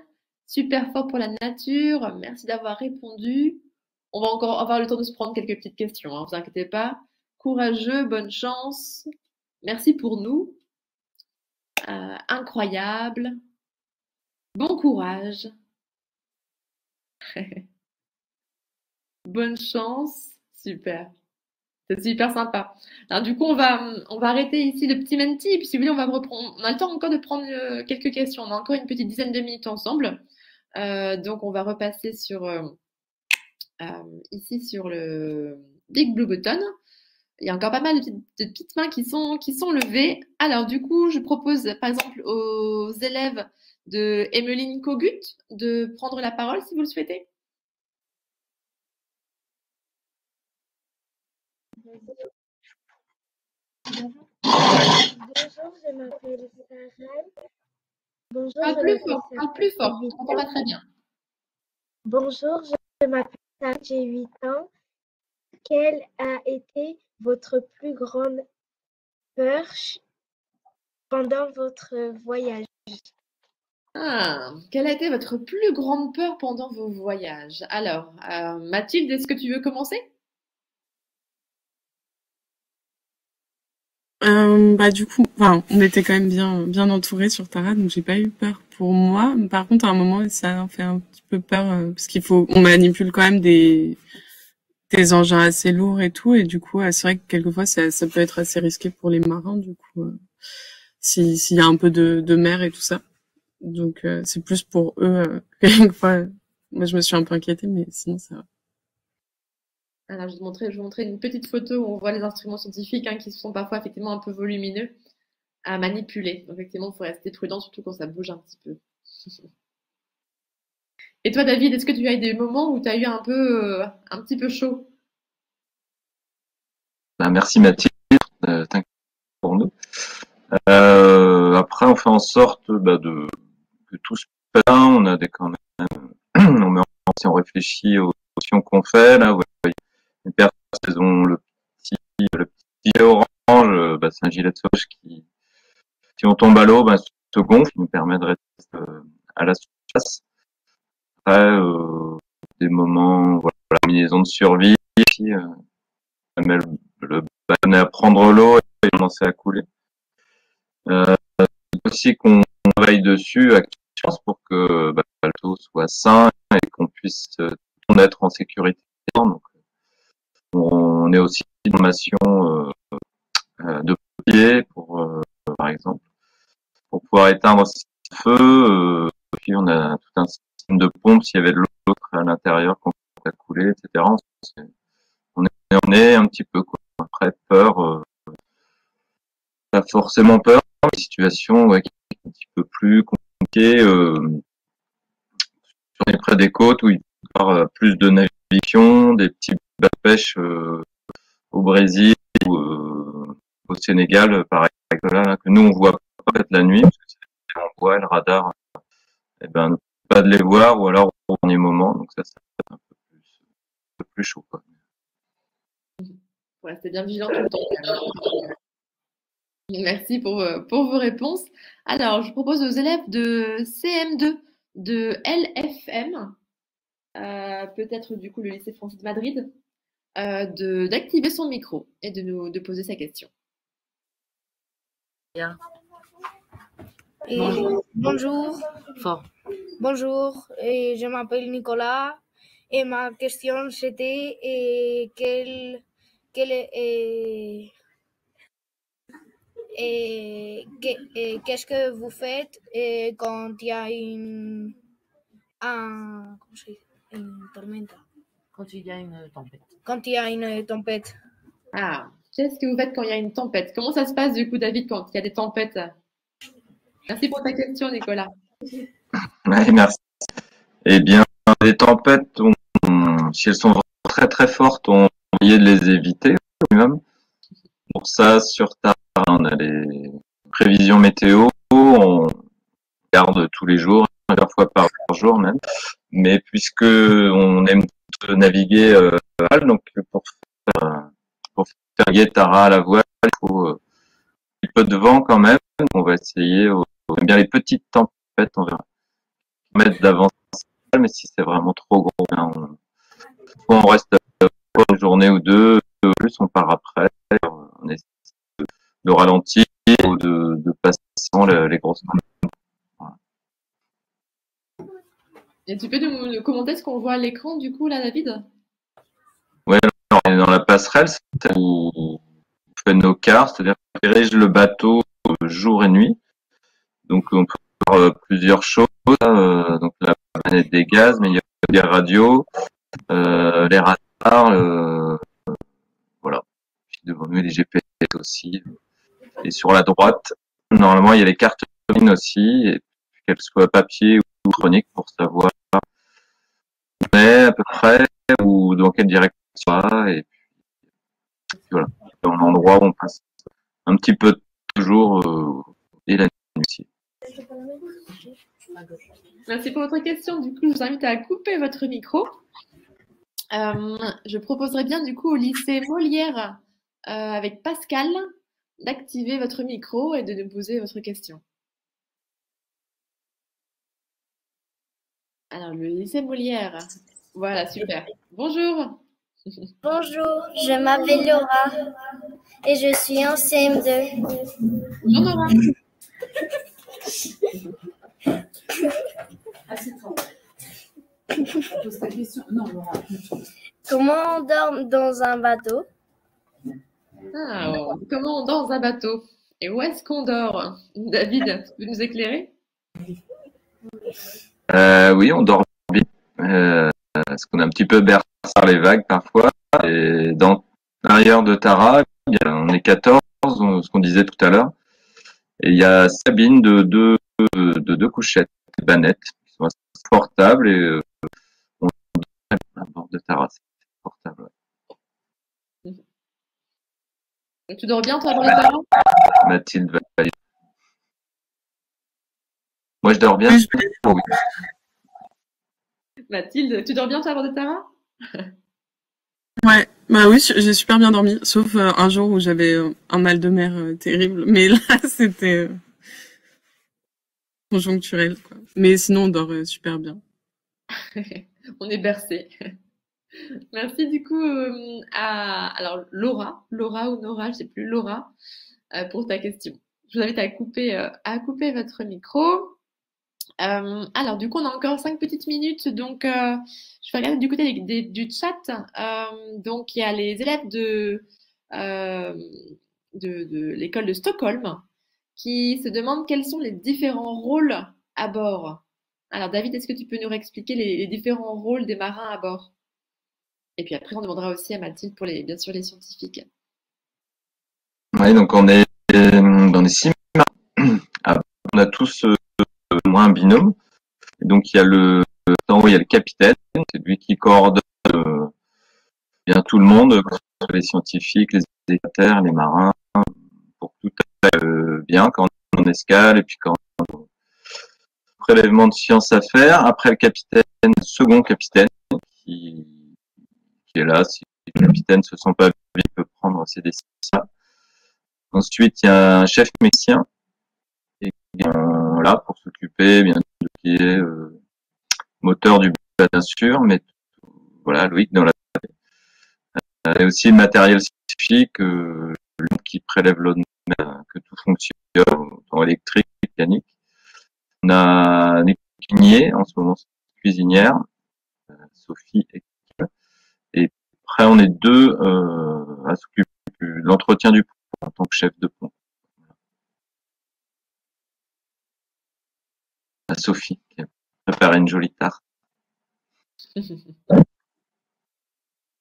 super fort pour la nature, merci d'avoir répondu. On va encore avoir le temps de se prendre quelques petites questions, hein, vous inquiétez pas. Courageux, bonne chance. Merci pour nous. Incroyable. Bon courage. Bonne chance. Super. C'est super sympa. Alors du coup, on va arrêter ici le petit menti. Et puis si vous voulez, on va reprendre. On a le temps encore de prendre quelques questions. On a encore une petite dizaine de minutes ensemble. Donc on va repasser sur ici sur le Big Blue Button. Il y a encore pas mal de petites mains qui sont levées. Alors du coup, je propose par exemple aux élèves de Emmeline Kogut de prendre la parole si vous le souhaitez. Bonjour, je m'appelle Sarah. Bonjour, Parle plus fort, je ne comprends pas très bien. Bonjour, je m'appelle Sarah, j'ai 8 ans. Quelle a été votre plus grande peur pendant votre voyage? Quelle a été votre plus grande peur pendant vos voyages? Alors, Mathilde, est-ce que tu veux commencer? Du coup, on était quand même bien entourés sur Tara, donc j'ai pas eu peur pour moi. Par contre, à un moment, ça fait un petit peu peur parce on manipule quand même des engins assez lourds et tout, et du coup, c'est vrai que quelquefois ça peut être assez risqué pour les marins, du coup, s'il y a un peu de mer et tout ça. Donc c'est plus pour eux. Quelquefois, moi je me suis un peu inquiétée, mais sinon ça va. Alors, je vais vous montrer une petite photo où on voit les instruments scientifiques qui sont parfois effectivement un peu volumineux à manipuler. Donc, effectivement, il faut rester prudent, surtout quand ça bouge un petit peu. Et toi, David, est-ce que tu as eu des moments où tu as eu un petit peu chaud? Merci Mathilde, t'inquiète pour nous. Après, on fait en sorte que tout se passe bien. On a quand même, on réfléchit aux actions qu'on fait. Là, vous voyez, les personnes, elles ont le petit orange, c'est un gilet de sauge qui, si on tombe à l'eau, se gonfle, nous permet de rester à la surface. Après, des moments, voilà, combinaison de survie, le bâtonnet à prendre l'eau et commencer à couler. Aussi qu'on travaille dessus actuellement pour que le bateau soit sain et qu'on puisse être en sécurité. Donc, on est aussi en formation de pompiers par exemple, pour pouvoir éteindre ce feu. Puis on a tout un système de pompe s'il y avait de l'eau à l'intérieur quand ça a coulé, etc. On est un petit peu quoi. Après peur, pas forcément peur, une situation qui est un petit peu plus compliquée. On est près des côtes où il peut y avoir plus de navires exhibitions, des petits bateaux de pêche au Brésil ou au Sénégal, par exemple, là, que nous on voit pas peut-être la nuit, parce que on voit le radar, eh ben pas de les voir, ou alors au dernier moment, donc ça peut être un peu plus chaud, quoi. Faut rester bien vigilant tout le temps. Merci pour vos réponses. Alors, je propose aux élèves de CM2 de LFM, peut-être du coup le lycée français de Madrid, d'activer son micro et de poser sa question. Bien. Et bonjour. Fort. Bonjour, et je m'appelle Nicolas et ma question c'était qu'est-ce que vous faites quand il y a une tormenta? Quand il y a une tempête. Quand il y a une tempête. Ah, qu'est-ce que vous faites quand il y a une tempête? Comment ça se passe du coup, David, quand il y a des tempêtes? Merci pour ta question, Nicolas. Ouais, merci. Eh bien, les tempêtes, si elles sont très très fortes, on va essayer de les éviter même. Pour ça, sur Terre, on a les prévisions météo, on regarde tous les jours, plusieurs fois par jour même. Mais puisque on aime naviguer donc pour faire guider Tara à la voile, il faut un peu de vent quand même. On va essayer, bien les petites tempêtes, on verra mettre d'avancer, mais si c'est vraiment trop gros, bien, on reste une journée ou deux, plus on part après, on essaie de ralentir ou de passer sans les grosses tempêtes. Voilà. Et tu peux nous commenter ce qu'on voit à l'écran du coup là, David? Ouais, on est dans la passerelle, c'est où on fait nos quarts, c'est-à-dire qu'on dirige le bateau jour et nuit. Donc on peut faire plusieurs choses, donc la planète des gaz, mais il y a des radios, les radars, voilà. Puis devant nous, il y a des GPS aussi. Et sur la droite, normalement, il y a les cartes aussi, et qu'elles soient papier ou électronique pour savoir où on est à peu près, ou dans quelle direction on va, et puis voilà. Dans l'endroit où on passe un petit peu de jour et la nuit aussi. Merci pour votre question. Du coup, je vous invite à couper votre micro. Je proposerais bien du coup au lycée Molière avec Pascal d'activer votre micro et de nous poser votre question. Alors, le lycée Molière. Voilà, super. Bonjour. Bonjour, je m'appelle Laura et je suis en CM2. Bonjour Laura. Comment on dort dans un bateau? Comment on dort dans un bateau? Et où est-ce qu'on dort? David, tu peux nous éclairer? Oui, on dort bien. Parce qu'on est un petit peu bercé par les vagues parfois. Et dans l'arrière de Tara, on est 14, ce qu'on disait tout à l'heure. Et il y a Sabine de deux couchettes, des bannettes, qui sont assez confortables et on dort à bord de Tara, c'est confortable. Ouais. Donc, tu dors bien toi à bord de Tara? Mathilde va aller. Moi je dors bien. Oui. Mathilde, tu dors bien toi à bord de Tara? Ouais, bah oui, j'ai super bien dormi, sauf un jour où j'avais un mal de mer terrible, mais là c'était conjoncturel, quoi. Mais sinon on dort super bien. On est bercé. Merci du coup alors Laura ou Nora, je sais plus, Laura, pour ta question. Je vous invite à couper votre micro. Alors du coup on a encore 5 petites minutes, donc je vais regarder du côté du chat. Donc il y a les élèves de l'école de Stockholm qui se demandent quels sont les différents rôles à bord. Alors David, est-ce que tu peux nous réexpliquer les différents rôles des marins à bord? Et puis après on demandera aussi à Mathilde pour bien sûr les scientifiques. Oui, donc on est dans les 6 marins. On a tous moins un binôme. Et donc il y a le capitaine, c'est lui qui coordonne bien tout le monde, que ce soit les scientifiques, les éducateurs, les marins, pour que tout aille bien quand on est en escale et puis quand on a un prélèvement de science à faire. Après le capitaine, le second capitaine qui est là, si le capitaine se sent pas bien, il peut prendre ses décisions. Ensuite, il y a un chef mécanicien et là pour s'occuper bien de ce qui est moteur du bateau, bien sûr, mais voilà, Loïc dans la et aussi le matériel scientifique qui prélève l'eau de mer, que tout fonctionne, autant électrique, mécanique. On a des cuisiniers, en ce moment, cuisinière, Sophie et après on est deux à s'occuper de l'entretien du pont en tant que chef de pont. Sophie qui a préparé une jolie tarte.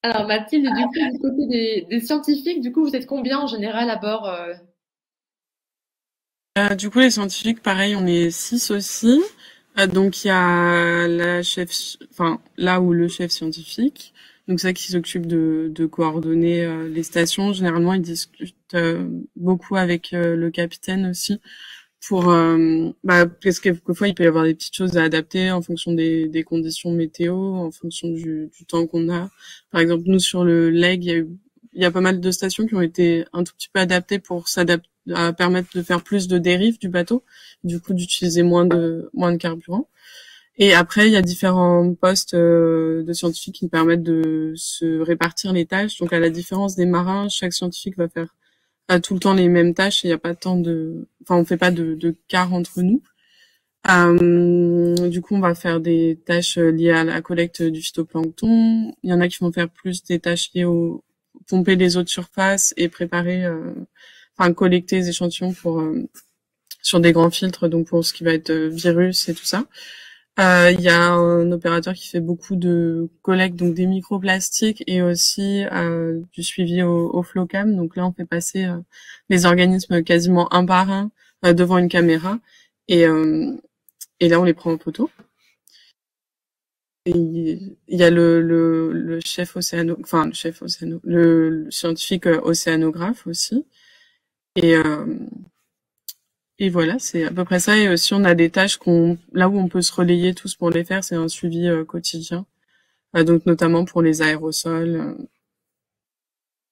Alors Mathilde, du coup, du côté des scientifiques, du coup, vous êtes combien en général à bord Du coup, les scientifiques, pareil, on est 6 aussi. Donc il y a la chef, enfin là où le chef scientifique, donc c'est qui s'occupe de coordonner les stations. Généralement, il discute beaucoup avec le capitaine aussi pour parce que quelquefois il peut y avoir des petites choses à adapter en fonction des conditions météo, en fonction du temps qu'on a. Par exemple, nous sur le leg, il y a pas mal de stations qui ont été un tout petit peu adaptées pour s'adapter à permettre de faire plus de dérive du bateau, du coup d'utiliser moins de carburant. Et après, il y a différents postes de scientifiques qui permettent de se répartir les tâches. Donc à la différence des marins, chaque scientifique va faire tout le temps les mêmes tâches et il n'y a pas tant on fait pas de quart entre nous. Du coup, on va faire des tâches liées à la collecte du phytoplancton. Il y en a qui vont faire plus des tâches liées au pomper les eaux de surface et préparer collecter les échantillons pour sur des grands filtres, donc pour ce qui va être virus et tout ça. Il y a un opérateur qui fait beaucoup de collecte, donc des microplastiques et aussi du suivi au flowcam. Donc là, on fait passer les organismes quasiment un par un devant une caméra et là, on les prend en photo. Et il y a le chef le scientifique océanographe aussi. Et voilà, c'est à peu près ça. Et aussi, on a des tâches là où on peut se relayer tous pour les faire, c'est un suivi quotidien. Donc, notamment pour les aérosols.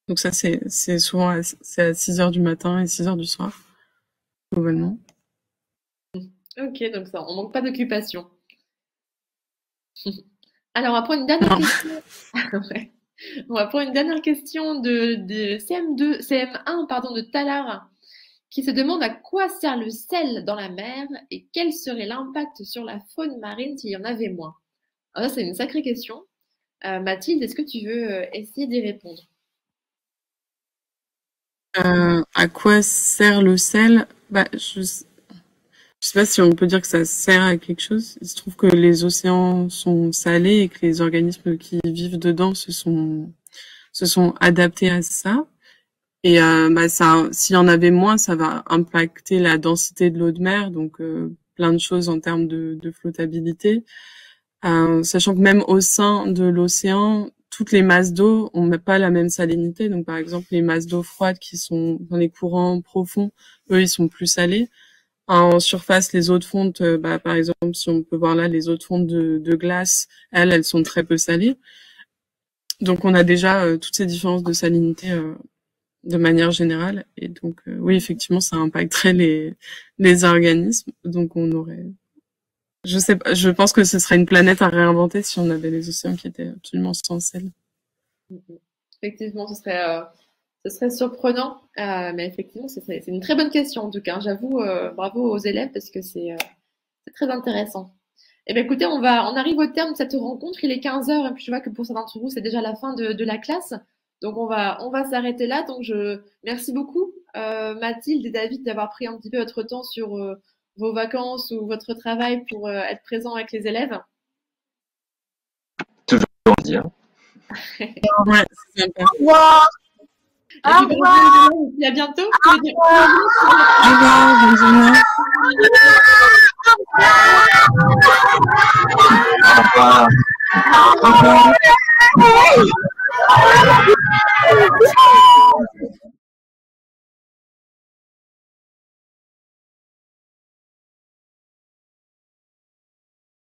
Donc ça, c'est souvent à 6h du matin et 6h du soir, globalement. Ok, donc ça, on manque pas d'occupation. Alors, on va prendre une dernière question. Ouais. On va prendre une dernière question de CM1, pardon, de Talar, qui se demande à quoi sert le sel dans la mer et quel serait l'impact sur la faune marine s'il y en avait moins. Alors ça, c'est une sacrée question. Mathilde, est-ce que tu veux essayer d'y répondre? À quoi sert le sel? Je sais pas si on peut dire que ça sert à quelque chose. Il se trouve que les océans sont salés et que les organismes qui vivent dedans se sont adaptés à ça. Et s'il y en avait moins, ça va impacter la densité de l'eau de mer, donc plein de choses en termes de flottabilité. Sachant que même au sein de l'océan, toutes les masses d'eau ont pas la même salinité. Donc par exemple, les masses d'eau froides qui sont dans les courants profonds, eux, ils sont plus salés. En surface, les eaux de fonte, par exemple, si on peut voir là, les eaux de fonte de glace, elles sont très peu salées. Donc on a déjà toutes ces différences de salinité de manière générale. Et donc, oui, effectivement, ça impacterait les organismes. Donc on aurait... Je sais pas, je pense que ce serait une planète à réinventer si on avait les océans qui étaient absolument sans sel. Effectivement, ce serait surprenant, mais effectivement, c'est une très bonne question en tout cas. J'avoue, bravo aux élèves parce que c'est très intéressant. Eh bien, écoutez, on arrive au terme de cette rencontre. Il est 15h et puis je vois que pour certains d'entre vous, c'est déjà la fin de la classe. Donc, on va s'arrêter là. Donc, merci beaucoup, Mathilde et David, d'avoir pris un petit peu votre temps sur vos vacances ou votre travail pour être présent avec les élèves. Toujours dire. Ouais, c'est sympa. Au revoir. Au revoir. Et à bientôt. Au revoir. Au revoir, bonne journée. Au revoir. Au revoir. Wouhou